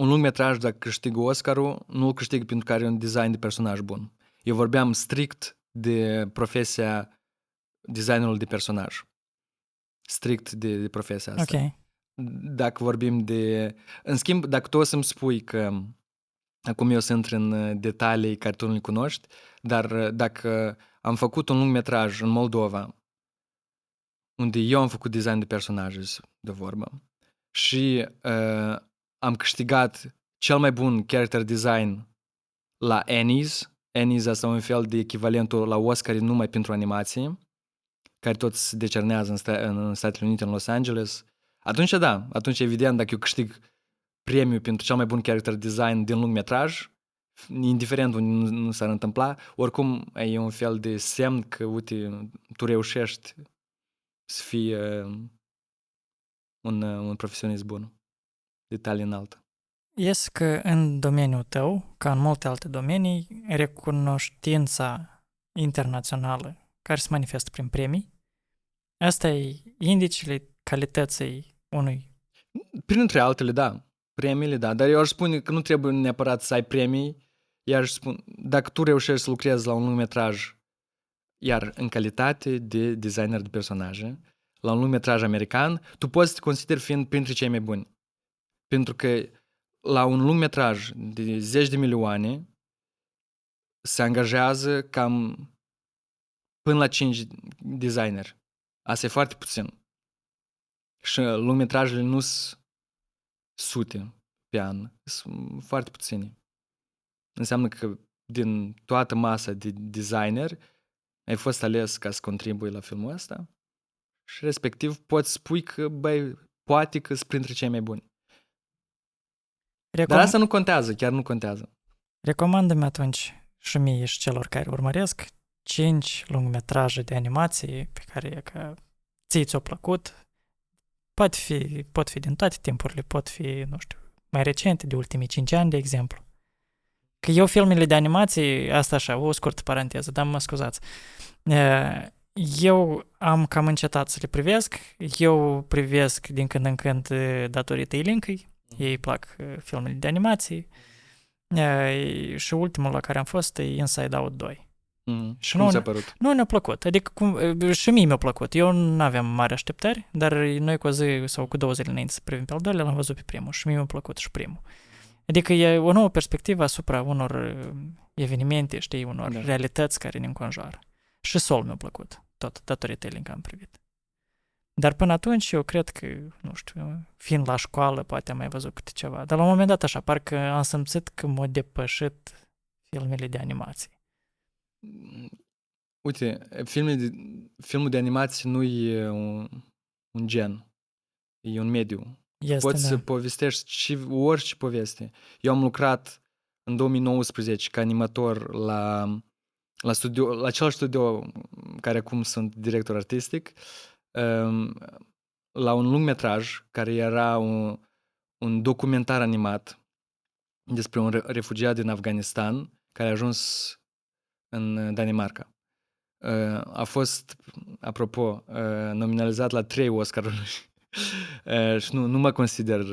Un lungmetraj, dacă câștigă Oscarul, nu îl câștigă pentru că are un design de personaj bun. Eu vorbeam strict de profesia designerului de personaj. Strict de profesia asta. Ok. Dacă vorbim de... În schimb, dacă tu o să-mi spui că acum eu sunt în detalii care tu nu le cunoști, dar dacă am făcut un lungmetraj în Moldova, unde eu am făcut design de personaje, de vorbă, și am câștigat cel mai bun character design la Annie's. Annie's asta un fel de echivalentul la Oscar numai pentru animație, care tot se decernează în Statele Unite, în Los Angeles. Atunci da, atunci evident dacă eu câștig premiul pentru cel mai bun character design din lungmetraj, indiferent unde nu s-ar întâmpla, oricum e un fel de semn că, uite, tu reușești să fii un profesionist bun, de talie înaltă. Ies că în domeniul tău, ca în multe alte domenii, recunoștința internațională care se manifestă prin premii, asta e indicele calității unui... Printre altele, da. Premiile, da. Dar eu aș spune că nu trebuie neapărat să ai premii. Iar aș spune, dacă tu reușești să lucrezi la un lungmetraj, Iar în calitate de designer de personaje, la un lungmetraj american, tu poți să te consideri fiind printre cei mai buni. Pentru că la un lungmetraj de 10 de milioane se angajează cam până la 5 designeri. Asta e foarte puțin. Și lungmetrajele nu sunt sute pe an. Sunt foarte puține. Înseamnă că din toată masa de designer ai fost ales ca să contribui la filmul ăsta și respectiv poți spui că, băi, poate că sunt printre cei mai buni. Dar asta nu contează, chiar nu contează. Recomandă-mi atunci și mie și celor care urmăresc 5 lungmetraje de animație pe care e că ți-o plăcut. Pot fi din toate timpurile, pot fi, nu știu, mai recente, de ultimii 5 ani, de exemplu. Că eu filmele de animație, asta așa, o scurtă paranteză, dar mă scuzați. Eu am cam încetat să le privesc. Eu privesc din când în când datorită Ilincăi. Ei plac filmele de animație. Și ultimul la care am fost e Inside Out 2. Și cum ți-a părut? Nu ne-a plăcut. Adică și mie mi-a plăcut. Eu nu aveam mari așteptări, dar noi cu o zi sau cu 2 zile înainte să privim pe al doilea, l-am văzut pe primul și mie mi-a plăcut și primul. Adică e o nouă perspectivă asupra unor evenimente, știi, unor realități care ne înconjoară. Și Soul mi-a plăcut, tot datorită Ilincăi am privit. Dar până atunci eu cred că, nu știu, fiind la școală, poate am mai văzut câte ceva. Dar la un moment dat așa, parcă am simțit că m-a depășit filmele de animație. Uite, filmul de animație nu e un gen, e un mediu. Poți să povestești orice poveste. Eu am lucrat în 2019 ca animator la același studio care acum sunt director artistic, la un lungmetraj care era un documentar animat despre un refugiat din Afganistan care a ajuns în Danemarca. A fost, apropo, nominalizat la 3 Oscar-uri. Și nu mă consider,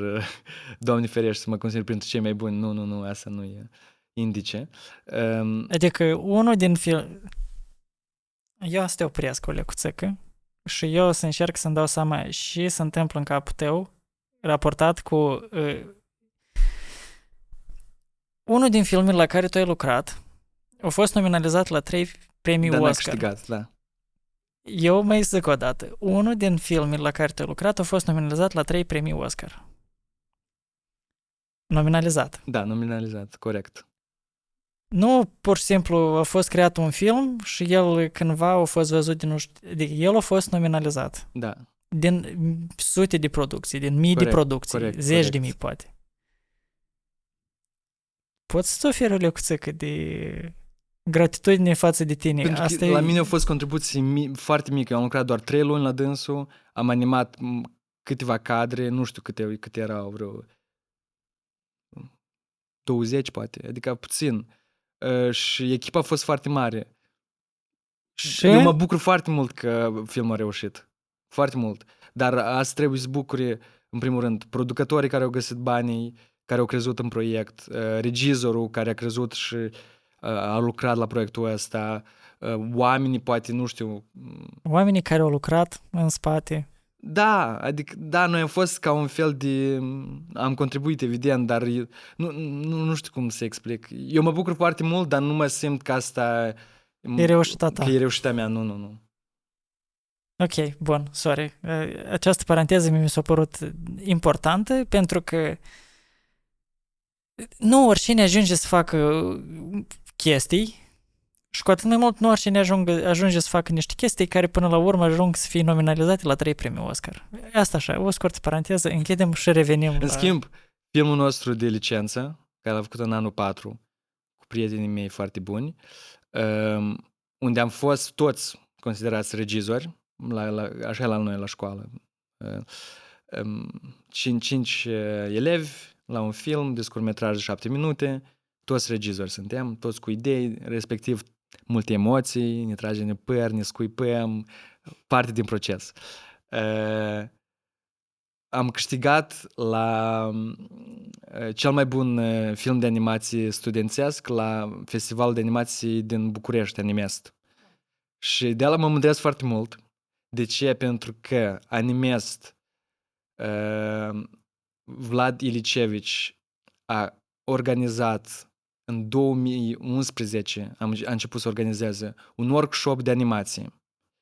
Doamne ferește, să mă consider printre cei mai buni. Nu, asta nu e indice. Adică unul din eu asta opresc o lecuțăcă și eu să încerc să-mi dau seama și se întâmplă în capul tău raportat cu unul din filmele la care tu ai lucrat a fost nominalizat la 3 premii Oscar. Dar n-a câștigat, da. Eu mai zic o dată. Unul din filmele la care tu ai lucrat a fost nominalizat la 3 premii Oscar. Nominalizat. Da, nominalizat, corect. Nu pur și simplu a fost creat un film și el cândva a fost văzut din adică el a fost nominalizat. Da. Din sute de producții, din mii de producții, zeci de mii poate. Poți să-ți oferi o lecuță de gratitudine față de tine. Pentru asta că la mine au fost contribuții foarte mică. Eu am lucrat doar 3 luni la dânsul, am animat câteva cadre, nu știu câte erau, vreo 20 poate, adică puțin. Și echipa a fost foarte mare. Și eu mă bucur foarte mult că filmul a reușit. Foarte mult. Dar asta trebuie să bucure, în primul rând, producătorii care au găsit banii, care au crezut în proiect, regizorul care a crezut și a lucrat la proiectul ăsta, oamenii, poate, nu știu... Oamenii care au lucrat în spate. Da, adică, da, noi am fost ca un fel de... Am contribuit, evident, dar nu știu cum să explic. Eu mă bucur foarte mult, dar nu mă simt că asta... E reușita ta. Că e reușita mea, nu. Ok, bun, sorry. Această paranteză mi s-a părut importantă pentru că nu oricine ajunge să facă chestii și cu atât mai mult nu oricine ajunge să facă niște chestii care până la urmă ajung să fie nominalizate la 3 premii Oscar. Asta așa, o scurtă paranteză, închidem și revenim. În schimb, filmul nostru de licență, care l-am făcut în anul 4, cu prietenii mei foarte buni, unde am fost toți considerați regizori, așa la noi la școală. 5 elevi la un film de scurtmetraj de 7 minute, toți regizori suntem, toți cu idei, respectiv multe emoții, ne tragem în păr, ne scuipăm, parte din proces. Am câștigat la cel mai bun film de animație studențesc la Festivalul de Animație din București, Animest. Și de ala mă mândresc foarte mult. De ce? Pentru că Animest, Vlad Ilicevici a organizat în 2011, a început să organizeze un workshop de animație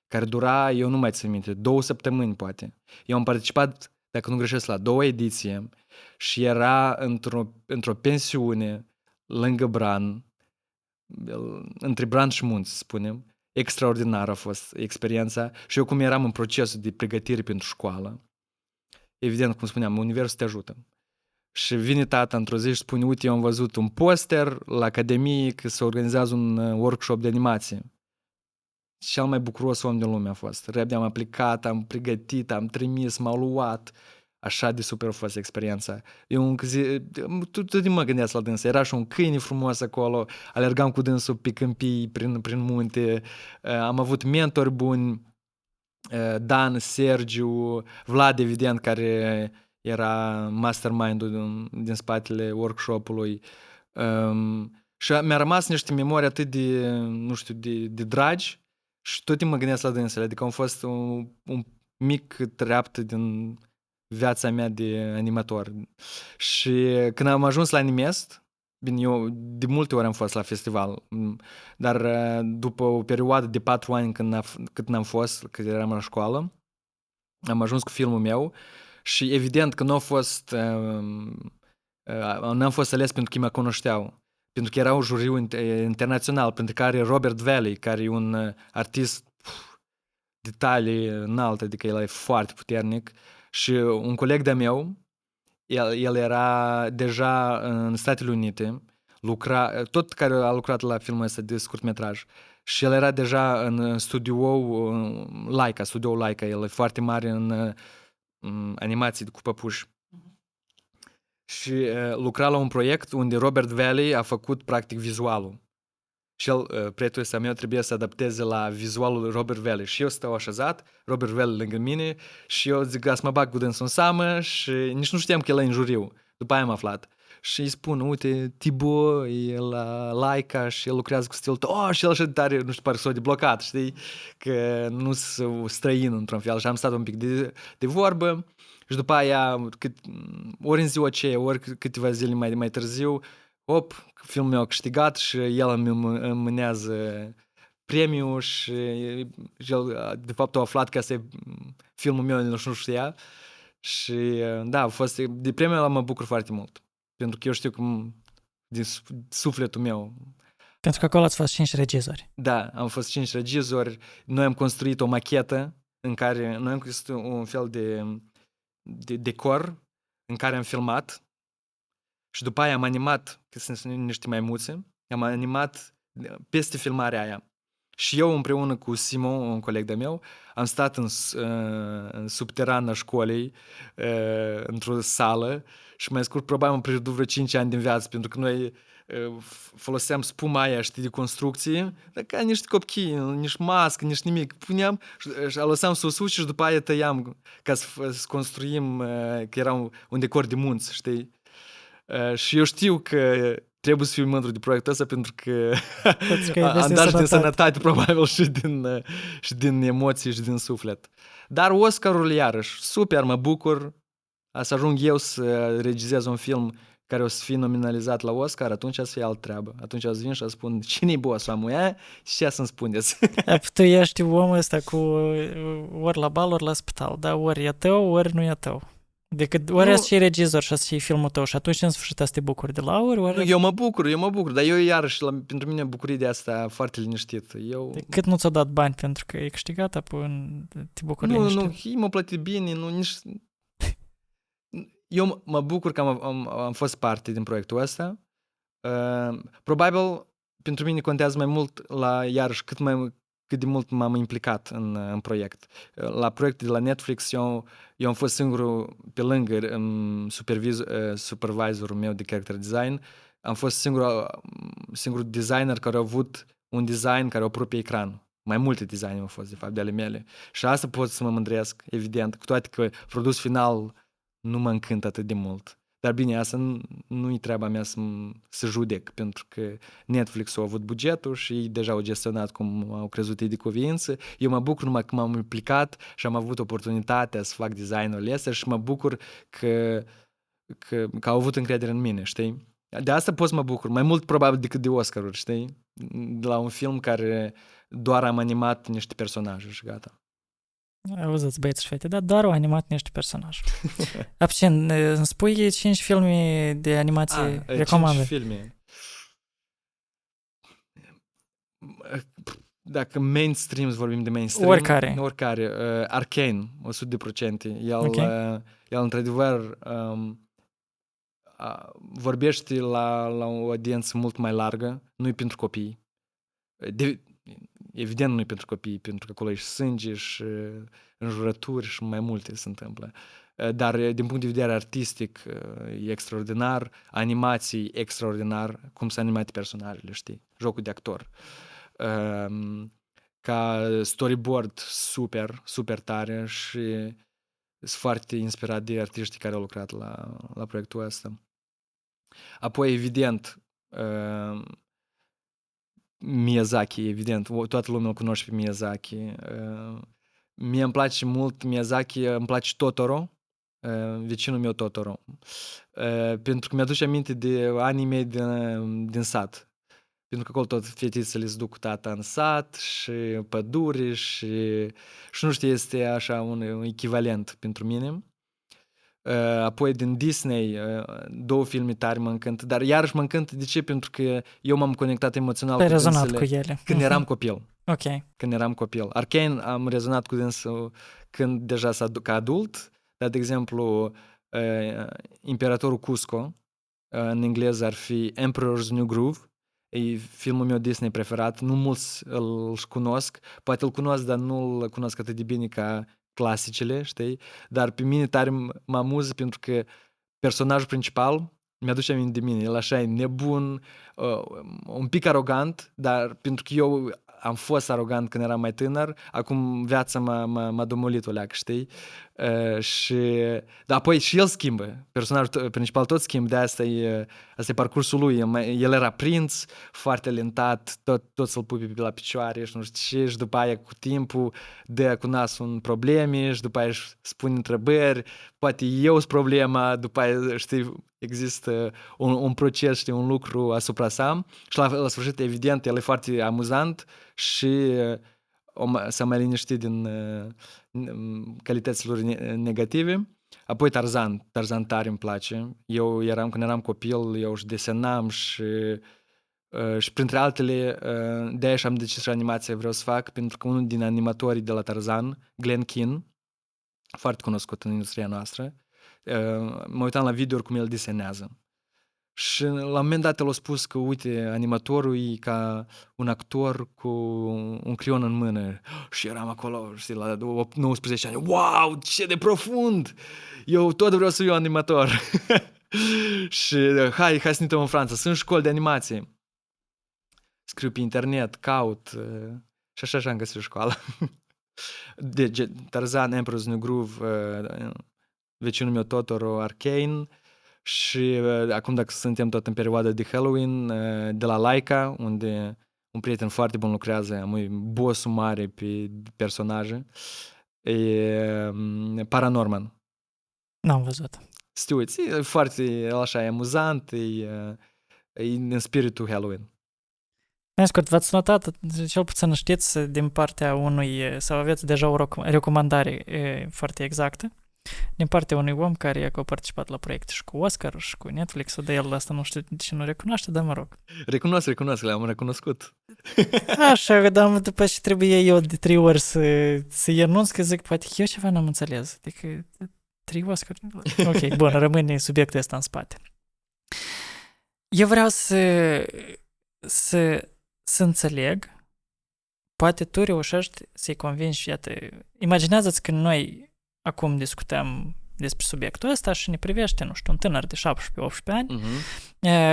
care dura, eu nu mai țin minte, 2 săptămâni poate. Eu am participat, dacă nu greșesc, la 2 ediții și era într-o pensiune lângă Bran, între Bran și Munți, spunem. Extraordinar a fost experiența și eu cum eram în procesul de pregătire pentru școală, evident, cum spuneam, universul te ajută. Și vine tata într-o zi și spune, uite, eu am văzut un poster la Academie că se organizează un workshop de animație. Cel mai bucuros om din lume a fost. Repede am aplicat, am pregătit, am trimis, m-au luat. Așa de super a fost experiența. Eu tot mă gândesc la dânsa. Era și un câine frumos acolo. Alergam cu dânsul pe câmpii, prin munte. Am avut mentori buni. Dan, Sergiu, Vlad, evident, care era mastermind-ul din spatele workshop-ului. Și mi-a rămas niște memorii atât de, nu știu, de dragi și tot mă gândesc la dânsele. Adică am fost un mic treaptă din viața mea de animator. Și când am ajuns la Animest, bine, eu de multe ori am fost la festival, dar după o perioadă de 4 ani când n-am fost, când eram la școală, am ajuns cu filmul meu și evident că nu a fost, n-am fost ales pentru că mă cunoșteau, pentru că era un juriu internațional, pentru care Robert Valley, care e un artist de talie înaltă, adică el e foarte puternic, și un coleg de-a meu, el era deja în Statele Unite, tot care a lucrat la filmul ăsta de scurtmetraj. Și el era deja în studioul Laika, el e foarte mare în animații cu păpuși. Și lucra la un proiect unde Robert Valley a făcut practic vizualul. Și el, prietenul ăsta meu, trebuie să adapteze la vizualul lui Robert Valley. Și eu stau așezat, Robert Valley lângă mine, și eu zic să mă bag cu dânsul în seamă și nici nu știam că el e în juriu. După aia am aflat. Și îi spun, uite, Thibaut e la Laika și el lucrează cu stilul tău. Și el așa de tare, nu știu, pare s-o de blocat, știi? Că nu sunt străin într-un fel. Și am stat un pic de vorbă și după aia, ori în ziua aceea, ori câteva zile mai târziu, filmul meu a câștigat și el îmi mânează premiul și el, de fapt, a aflat că asta e filmul meu, nu știa. Și da, a fost, de premiul ăla mă bucur foarte mult. Pentru că eu știu că din sufletul meu. Pentru că acolo ați fost 5 regizori. Da, am fost 5 regizori. Noi am construit o machetă în care noi am construit un fel de decor în care am filmat. Și după aia am animat, că sunt niște maimuțe, am animat peste filmarea aia. Și eu împreună cu Simon, un coleg de meu, am stat în subterana școlii, într-o sală și mai scurt, probabil am pierdut vreo 5 ani din viață, pentru că noi foloseam spuma aia, știi, de construcție, ca niște copchii, nici mască, nici nimic. Puneam și lăsam sus și după aia tăiam ca să construim, că era un decor de munți, știi? Și eu știu că trebuie să fiu mândru de proiectul ăsta pentru că am dat și din sănătate probabil și din emoții și din suflet. Dar Oscarul iarăși, super, mă bucur să ajung eu să regizez un film care o să fie nominalizat la Oscar, atunci o să fie alt treabă. Atunci o să vin și o să spun cine-i bossul amuia și ce să-mi spuneți. Tu ești omul ăsta cu ori la bal, ori la spital, da? Ori e tău, ori nu e tău. Decât ori să fii regizor și să fie filmul tău și atunci în sfârșit să te bucuri de la ori... Eu mă bucur, dar eu iarăși, pentru mine bucurie de asta foarte liniștit. Cât nu ți-a dat bani pentru că e câștigat, apoi te bucuri liniștit? Nu, ei m-au plătit bine, eu mă bucur că am fost parte din proiectul ăsta. Probabil pentru mine contează mai mult iarăși cât de mult m-am implicat în proiect. La proiectul de la Netflix eu am fost singurul pe lângă supervisorul meu de character design. Am fost singurul designer care a avut un design care a apărut pe ecran. Mai multe designe au fost, de fapt, de ale mele. Și asta pot să mă mândresc, evident, cu toate că produs final nu mă încântă atât de mult. Dar bine, asta nu-i treaba mea să judec, pentru că Netflix a avut bugetul și ei deja au gestionat cum au crezut ei de cuviință. Eu mă bucur numai că m-am implicat și am avut oportunitatea să fac designul ăsta și mă bucur că au avut încredere în mine, știi? De asta pot să mă bucur, mai mult probabil decât de Oscar-uri, știi? De la un film care doar am animat niște personaje și gata. Auziți, băieți și fete, dar doar au animat niște personaje. Abțin, îmi spui 5 filme de animație recomandă? 5 filme. Dacă mainstream, vorbim de mainstream. Oricare. Arcane, 100%. El într-adevăr, vorbește la o audiență mult mai largă, nu-i pentru copii. Evident nu-i pentru copii, pentru că acolo e și sânge și înjurături și mai multe se întâmplă. Dar din punct de vedere artistic e extraordinar, animații extraordinar, cum sunt animate personajele, știi? Jocul de actor. Ca storyboard super tare și sunt foarte inspirat de artiștii care au lucrat la proiectul ăsta. Apoi, evident, Miyazaki, evident, toată lumea îl cunoaște pe Miyazaki. Mie îmi place mult Miyazaki, îmi place Totoro, vecinul meu Totoro, pentru că mi-aduce aminte de anime din sat. Pentru că acolo tot fetițele se duc cu tata în sat și păduri și nu știu, este așa un echivalent pentru mine. Apoi din Disney, 2 filme tari mă încântă, dar iarăși mă încântă, de ce? Pentru că eu m-am conectat emoțional cu ele când eram copil. Ok. Când eram copil. Arcane am rezonat cu dânsul când deja ca adult, dar de exemplu Imperatorul Cusco, în engleză ar fi Emperor's New Groove, e filmul meu Disney preferat, nu mulți îl cunosc, poate îl cunosc, dar nu îl cunosc atât de bine ca clasicele, știi? Dar pe mine tare mă amuză pentru că personajul principal mi-aduce aminte de mine, el așa e nebun, un pic arogant, dar pentru că eu am fost arogant când eram mai tânăr, acum viața m-a domolit o leacă, știi? Dar apoi și el schimbă, personajul principal tot schimbă, de asta e parcursul lui, el era prinț, foarte talentat, tot să-l pupi pe la picioare și nu știu ce, și după aia cu timpul dă cu nasul în probleme și după aia își spune întrebări, poate eu sunt problema, după aia, știi, există un proces, știi, un lucru asupra sa și la sfârșit, evident, el e foarte amuzant și s-a mai liniștit din calitățile negative. Apoi Tarzan tare îmi place. Când eram copil, eu își desenam și printre altele, de-aia și am decis și animația vreau să fac, pentru că unul din animatorii de la Tarzan, Glen Keane, foarte cunoscut în industria noastră, mă uitam la video cum el desenează. Și la un moment dat el a spus că, uite, animatorul e ca un actor cu un creion în mână. Și eram acolo, știi, la 19 ani. Wow, ce de profund! Eu tot vreau să fiu animator. Și hai să ne uităm în Franța. Sunt școli de animație. Scriu pe internet, caut. Și așa am găsit școala. Tarzan, Emperor's New Groove, vecinul meu Totoro, Arcane. Și acum dacă suntem tot în perioada de Halloween, de la Laika, unde un prieten foarte bun lucrează, am boss-ul mare pe personaje, e Paranorman. N-am văzut. Știuți, e foarte așa, e amuzant, e în spiritul Halloween. Mai scurt, v-ați notat, cel puțin știți din partea unui, sau aveți deja o recomandare foarte exactă, din partea unui om care a participat la proiecte și cu Oscar și cu Netflix-ul, de el asta nu știu de ce nu recunoaște, dar mă rog. Recunosc, le-am recunoscut. Așa, dar după ce trebuie eu de 3 ori să enunț, că zic, poate eu ceva n-am înțeles. Adică 3 Oscar. Ok, bun, rămâne subiectul ăsta în spate. Eu vreau să înțeleg, poate tu reușești să-i convingi, iată, imaginează-ți că noi acum discutăm despre subiectul ăsta și ne privește, nu știu, un tânăr de 17-18 ani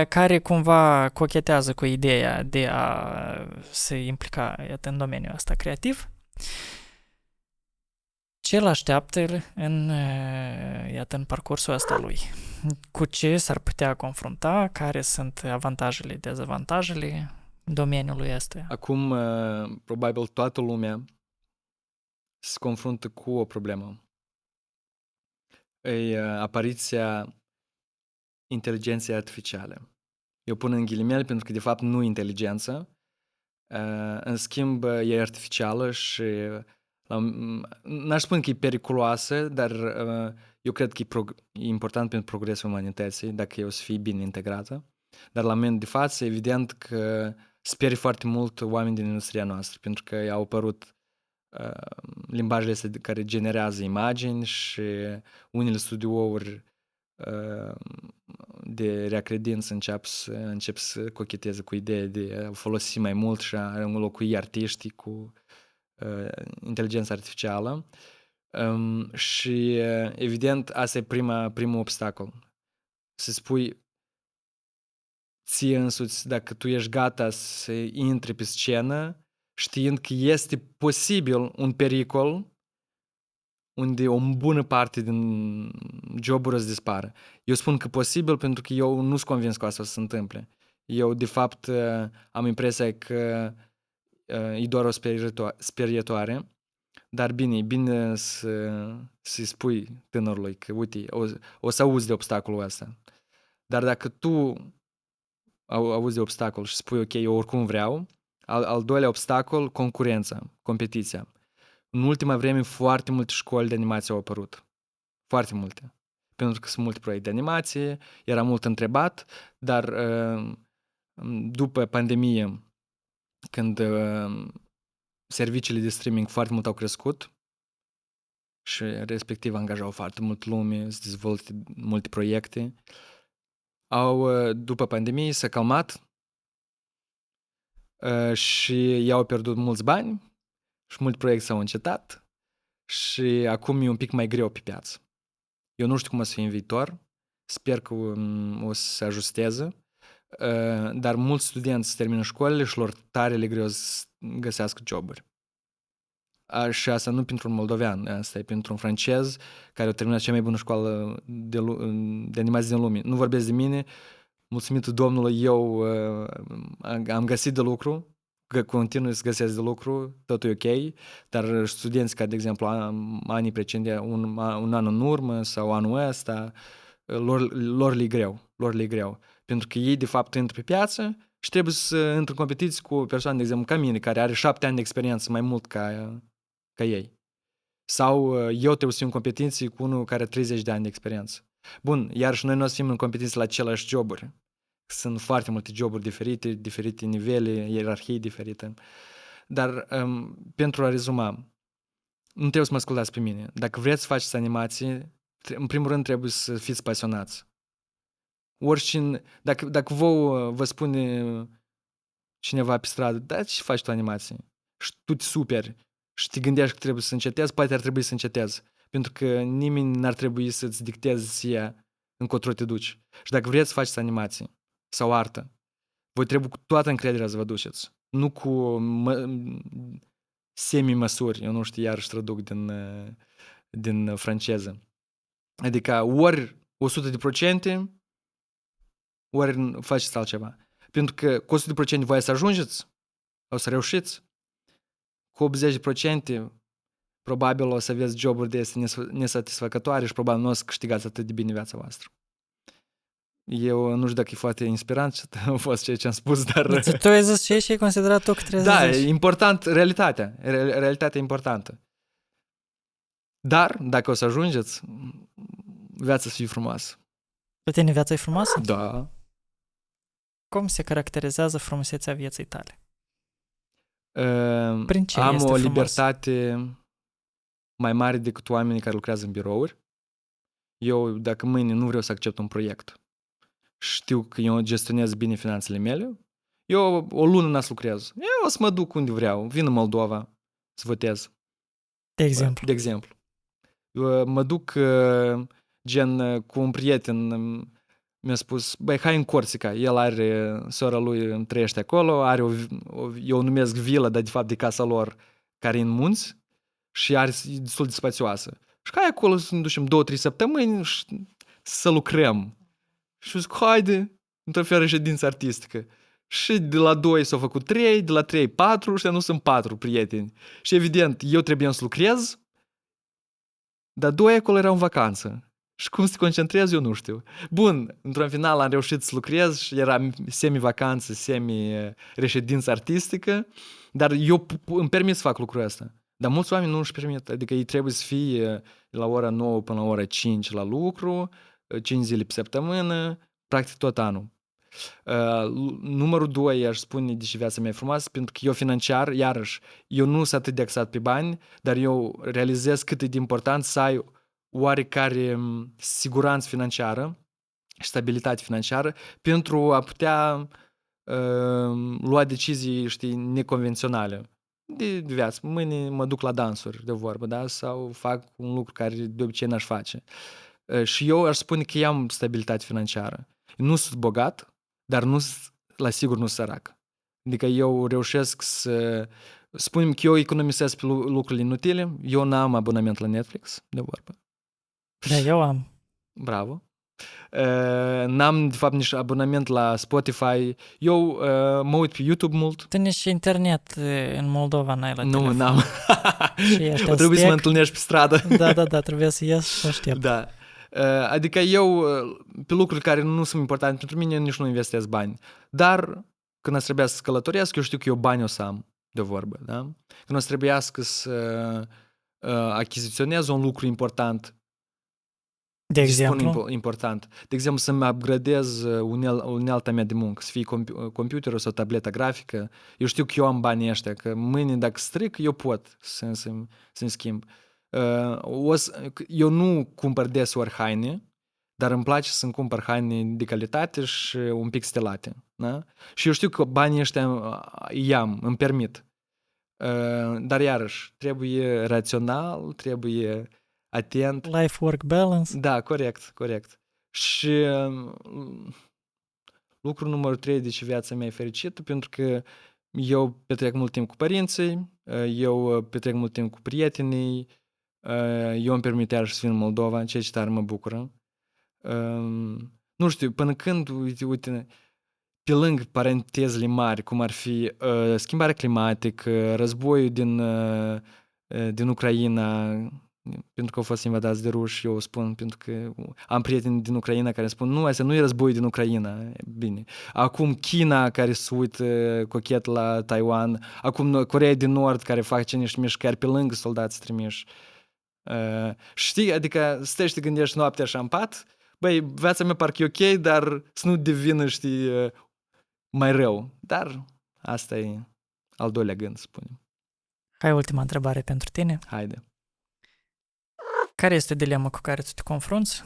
care cumva cochetează cu ideea de a se implica, iată, în domeniul ăsta creativ. Ce l-așteaptă iată, în parcursul ăsta lui? Cu ce s-ar putea confrunta? Care sunt avantajele, dezavantajele domeniului ăsta? Acum, probabil toată lumea se confruntă cu o problemă. E apariția inteligenței artificiale. Eu pun în ghilimele pentru că, de fapt, nu inteligență. În schimb, e artificială și n-aș spune că e periculoasă, dar eu cred că e important pentru progresul umanității, dacă e o să fie bine integrată. Dar la moment de față, evident că sperie foarte mult oameni din industria noastră, pentru că au apărut limbajele astea care generează imagini și unele studiouri de rea credință încep să cocheteze cu ideea de a folosi mai mult și a înlocui artiștii cu inteligența artificială. Și evident, asta e primul obstacol. Să spui ție însuți dacă tu ești gata să intri pe scenă știind că este posibil un pericol unde o bună parte din joburi să dispară. Eu spun că posibil pentru că eu nu sunt convins că asta o să se întâmple. Eu, de fapt, am impresia că e doar o sperietoare, dar bine, e bine să spui tânărului că, uite, o să auzi de obstacolul ăsta. Dar dacă tu auzi de obstacol și spui, ok, eu oricum vreau, al doilea obstacol, concurența, competiția. În ultima vreme, foarte multe școli de animație au apărut. Foarte multe. Pentru că sunt multe proiecte de animație, era mult întrebat, dar după pandemie, când serviciile de streaming foarte mult au crescut și respectiv angajau foarte mult lume, să dezvolte multe proiecte, după pandemie s-a calmat și i-au pierdut mulți bani și multe proiecte s-au încetat și acum e un pic mai greu pe piață. Eu nu știu cum o să fie în viitor, sper că o să se ajusteze, dar mulți studenți termină școlile și lor tare le greu să găsească joburi. Și asta nu pentru un moldovean, asta e pentru un francez care a terminat cea mai bună școală de animație din lume. Nu vorbesc de mine, mulțumită Domnului, eu am găsit de lucru, că continui să găsesc de lucru, totul e ok, dar studenți ca, de exemplu, anii precedente, un an în urmă sau anul ăsta, lor le e greu. Pentru că ei, de fapt, intră pe piață și trebuie să intră în competiție cu persoane, de exemplu, ca mine, care are 7 ani de experiență mai mult ca ei. Sau eu trebuie să fiu în competiție cu unul care are 30 de ani de experiență. Bun, iar și noi nu o să fim în competiție la aceleași joburi. Sunt foarte multe joburi diferite nivele, ierarhii diferite. Dar pentru a rezuma, nu trebuie să mă ascultați pe mine. Dacă vreți să faceți animații, în primul rând trebuie să fiți pasionați. Oricine, dacă vă spune cineva pe stradă, da, ce faci tu animații? Și tu te superi și te gândești că trebuie să încetezi, poate ar trebui să încetezi. Pentru că nimeni n-ar trebui să-ți dicteze ție încotro te duci. Și dacă vreți să faceți animații sau artă, voi trebuie cu toată încrederea să vă duceți. Nu cu semi-măsuri, eu nu știu, iarăși traduc din franceză. Adică ori 100%, ori faceți altceva. Pentru că cu 100% voi să ajungeți, o să reușiți. Cu 80% probabil o să aveți joburi de astea nesatisfăcătoare și probabil nu o să câștigați atât de bine viața voastră. Eu nu știu dacă e foarte inspirant ce a fost ceea ce am spus, dar... Tu ai zis ce și ai considerat tu că trebuie da, să zici. e important, realitatea. Realitatea e importantă. Dar, dacă o să ajungeți, viața să fie frumoasă. Pe tine viața e frumoasă? Da. Cum se caracterizează frumusețea vieții tale? Prin ce Am este o frumos? libertate mai mare decât oamenii care lucrează în birouri. Eu, dacă mâine nu vreau să accept un proiect, știu că eu gestionez bine finanțele mele, eu o lună n-as lucrez. Eu o să mă duc unde vreau, vin în Moldova să votez. De exemplu. De exemplu. Eu mă duc gen cu un prieten, mi-a spus, băi, hai în Corsica. El are, sora lui trăiește acolo, are eu numesc vilă, dar de fapt de casa lor, care e în munți. și e destul de spațioasă. Și hai acolo să ne ducem 2-3 săptămâni și să lucrăm. Și zic, haide, într-o fel reședință artistică. Și de la 2 s-au făcut 3, de la 3 4 și nu sunt 4 prieteni. Și evident, eu trebuia să lucrez, dar 2 acolo erau în vacanță. Și cum să te concentrez, eu nu știu. Bun, într-un final am reușit să lucrez și era semi-vacanță, semi-reședință artistică, dar eu îmi permit să fac lucrul ăsta. Dar mulți oameni nu își permit, adică ei trebuie să fie la ora 9 până la ora 5 la lucru, 5 zile pe săptămână, practic tot anul. Numărul 2, aș spune de ce viața mea e frumoasă, pentru că eu financiar, iarăși, eu nu sunt atât de axat pe bani, dar eu realizez cât e de important să ai oarecare siguranță financiară și stabilitate financiară pentru a putea lua decizii, știi, neconvenționale de viață. Mâine mă duc la dansuri, de vorbă, da? Sau fac un lucru care de obicei n-aș face. Și eu aș spune că am stabilitate financiară. Nu sunt bogat, dar la sigur nu sărac. Adică eu reușesc să... Spunem că eu economisesc pe lucrurile inutile, eu n-am abonament la Netflix, de vorbă. Da, eu am. Bravo. N-am, de fapt, nici abonament la Spotify. Eu mă uit pe YouTube mult. Tu nici internet în Moldova n-ai la telefon. Nu, n-am. O trebuie să mă întâlnești pe stradă. Da, trebuie să ies și să aștept. Da. Adică eu, pe lucruri care nu sunt importante pentru mine, nici nu investesc bani. Dar când îți trebuia să călătoresc, eu știu că eu bani o să am, de vorbă. Da? Când îți trebuiască să achiziționez un lucru important, de exemplu? Important. De exemplu, să-mi upgradez unealta mea de muncă, să fie computerul sau tableta grafică. Eu știu că eu am banii ăștia, că mâine dacă stric, eu pot să-mi schimb. Eu nu cumpăr deseori haine, dar îmi place să-mi cumpăr haine de calitate și un pic stelate. Da? Și eu știu că banii ăștia îmi permit. Dar iarăși, trebuie rațional, trebuie atent. Life-work balance. Da, corect. Și lucrul numărul 3 de ce viața mea e fericită, pentru că eu petrec mult timp cu părinții, eu petrec mult timp cu prietenii, eu îmi permit iarăși să vin în Moldova, ceea ce tare mă bucură. Nu știu, până când, uite, pe lângă parantezele mari, cum ar fi schimbarea climatică, războiul din Ucraina, pentru că au fost invadați de ruși, eu o spun, pentru că am prieteni din Ucraina care spun, nu, asta nu e război din Ucraina. Bine. Acum China care se uită cochet la Taiwan, acum Coreea din Nord care face niște mișcări pe lângă soldații trimiși. Știi, adică stai și te gândești noaptea așa în pat, băi, viața mea parcă e ok, dar să nu devină, știi, mai rău. Dar asta e al doilea gând, spunem. Hai ultima întrebare pentru tine. Haide. Care este dilema cu care tu te confrunți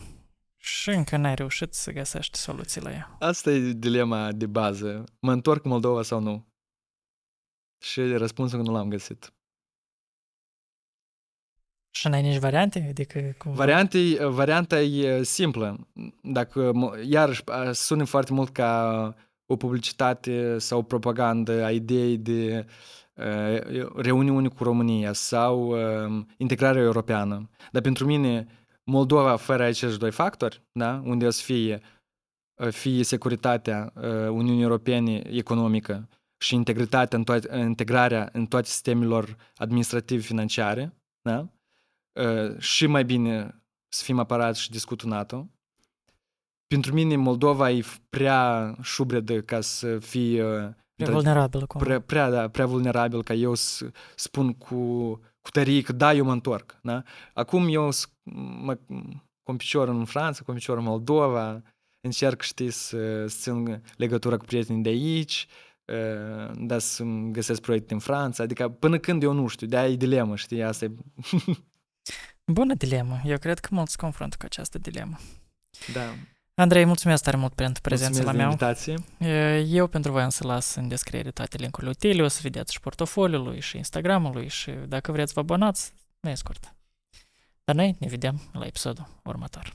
și încă n-ai reușit să găsești soluții la ea? Asta e dilema de bază. Mă întorc în Moldova sau nu? Și răspunsul că nu l-am găsit. Și n-ai nici variante? Adică varianta e simplă. Dacă, iarăși, sună foarte mult ca o publicitate sau propagandă a ideii de reuniune cu România sau integrarea europeană. Dar pentru mine, Moldova fără acești doi factori, da? Unde o să fie securitatea Uniunii Europene economică și integrarea în toate sistemelor administrative financiare, da? Și mai bine să fim apărați și discutul NATO. Pentru mine Moldova e prea șubredă ca să fie prea vulnerabil. Prea vulnerabil ca eu să spun cu tărie că da, eu mă întorc. Da? Acum eu cu picior în Franța, cu picior în Moldova, încerc, știi, să țin legătura cu prietenii de aici, dar să-mi găsesc proiecte în Franța. Adică până când eu nu știu, de-aia e dilemă, știi, asta e... Bună dilemă. Eu cred că mulți se confruntă cu această dilemă. Da. Andrei, mulțumesc tare mult pentru prezența la mea. Invitație. Eu pentru voi am să las în descriere toate link-urile utile, o să vedeți și portofoliul lui și Instagramul lui și dacă vreți vă abonați, nu e scurt. Dar noi ne vedem la episodul următor.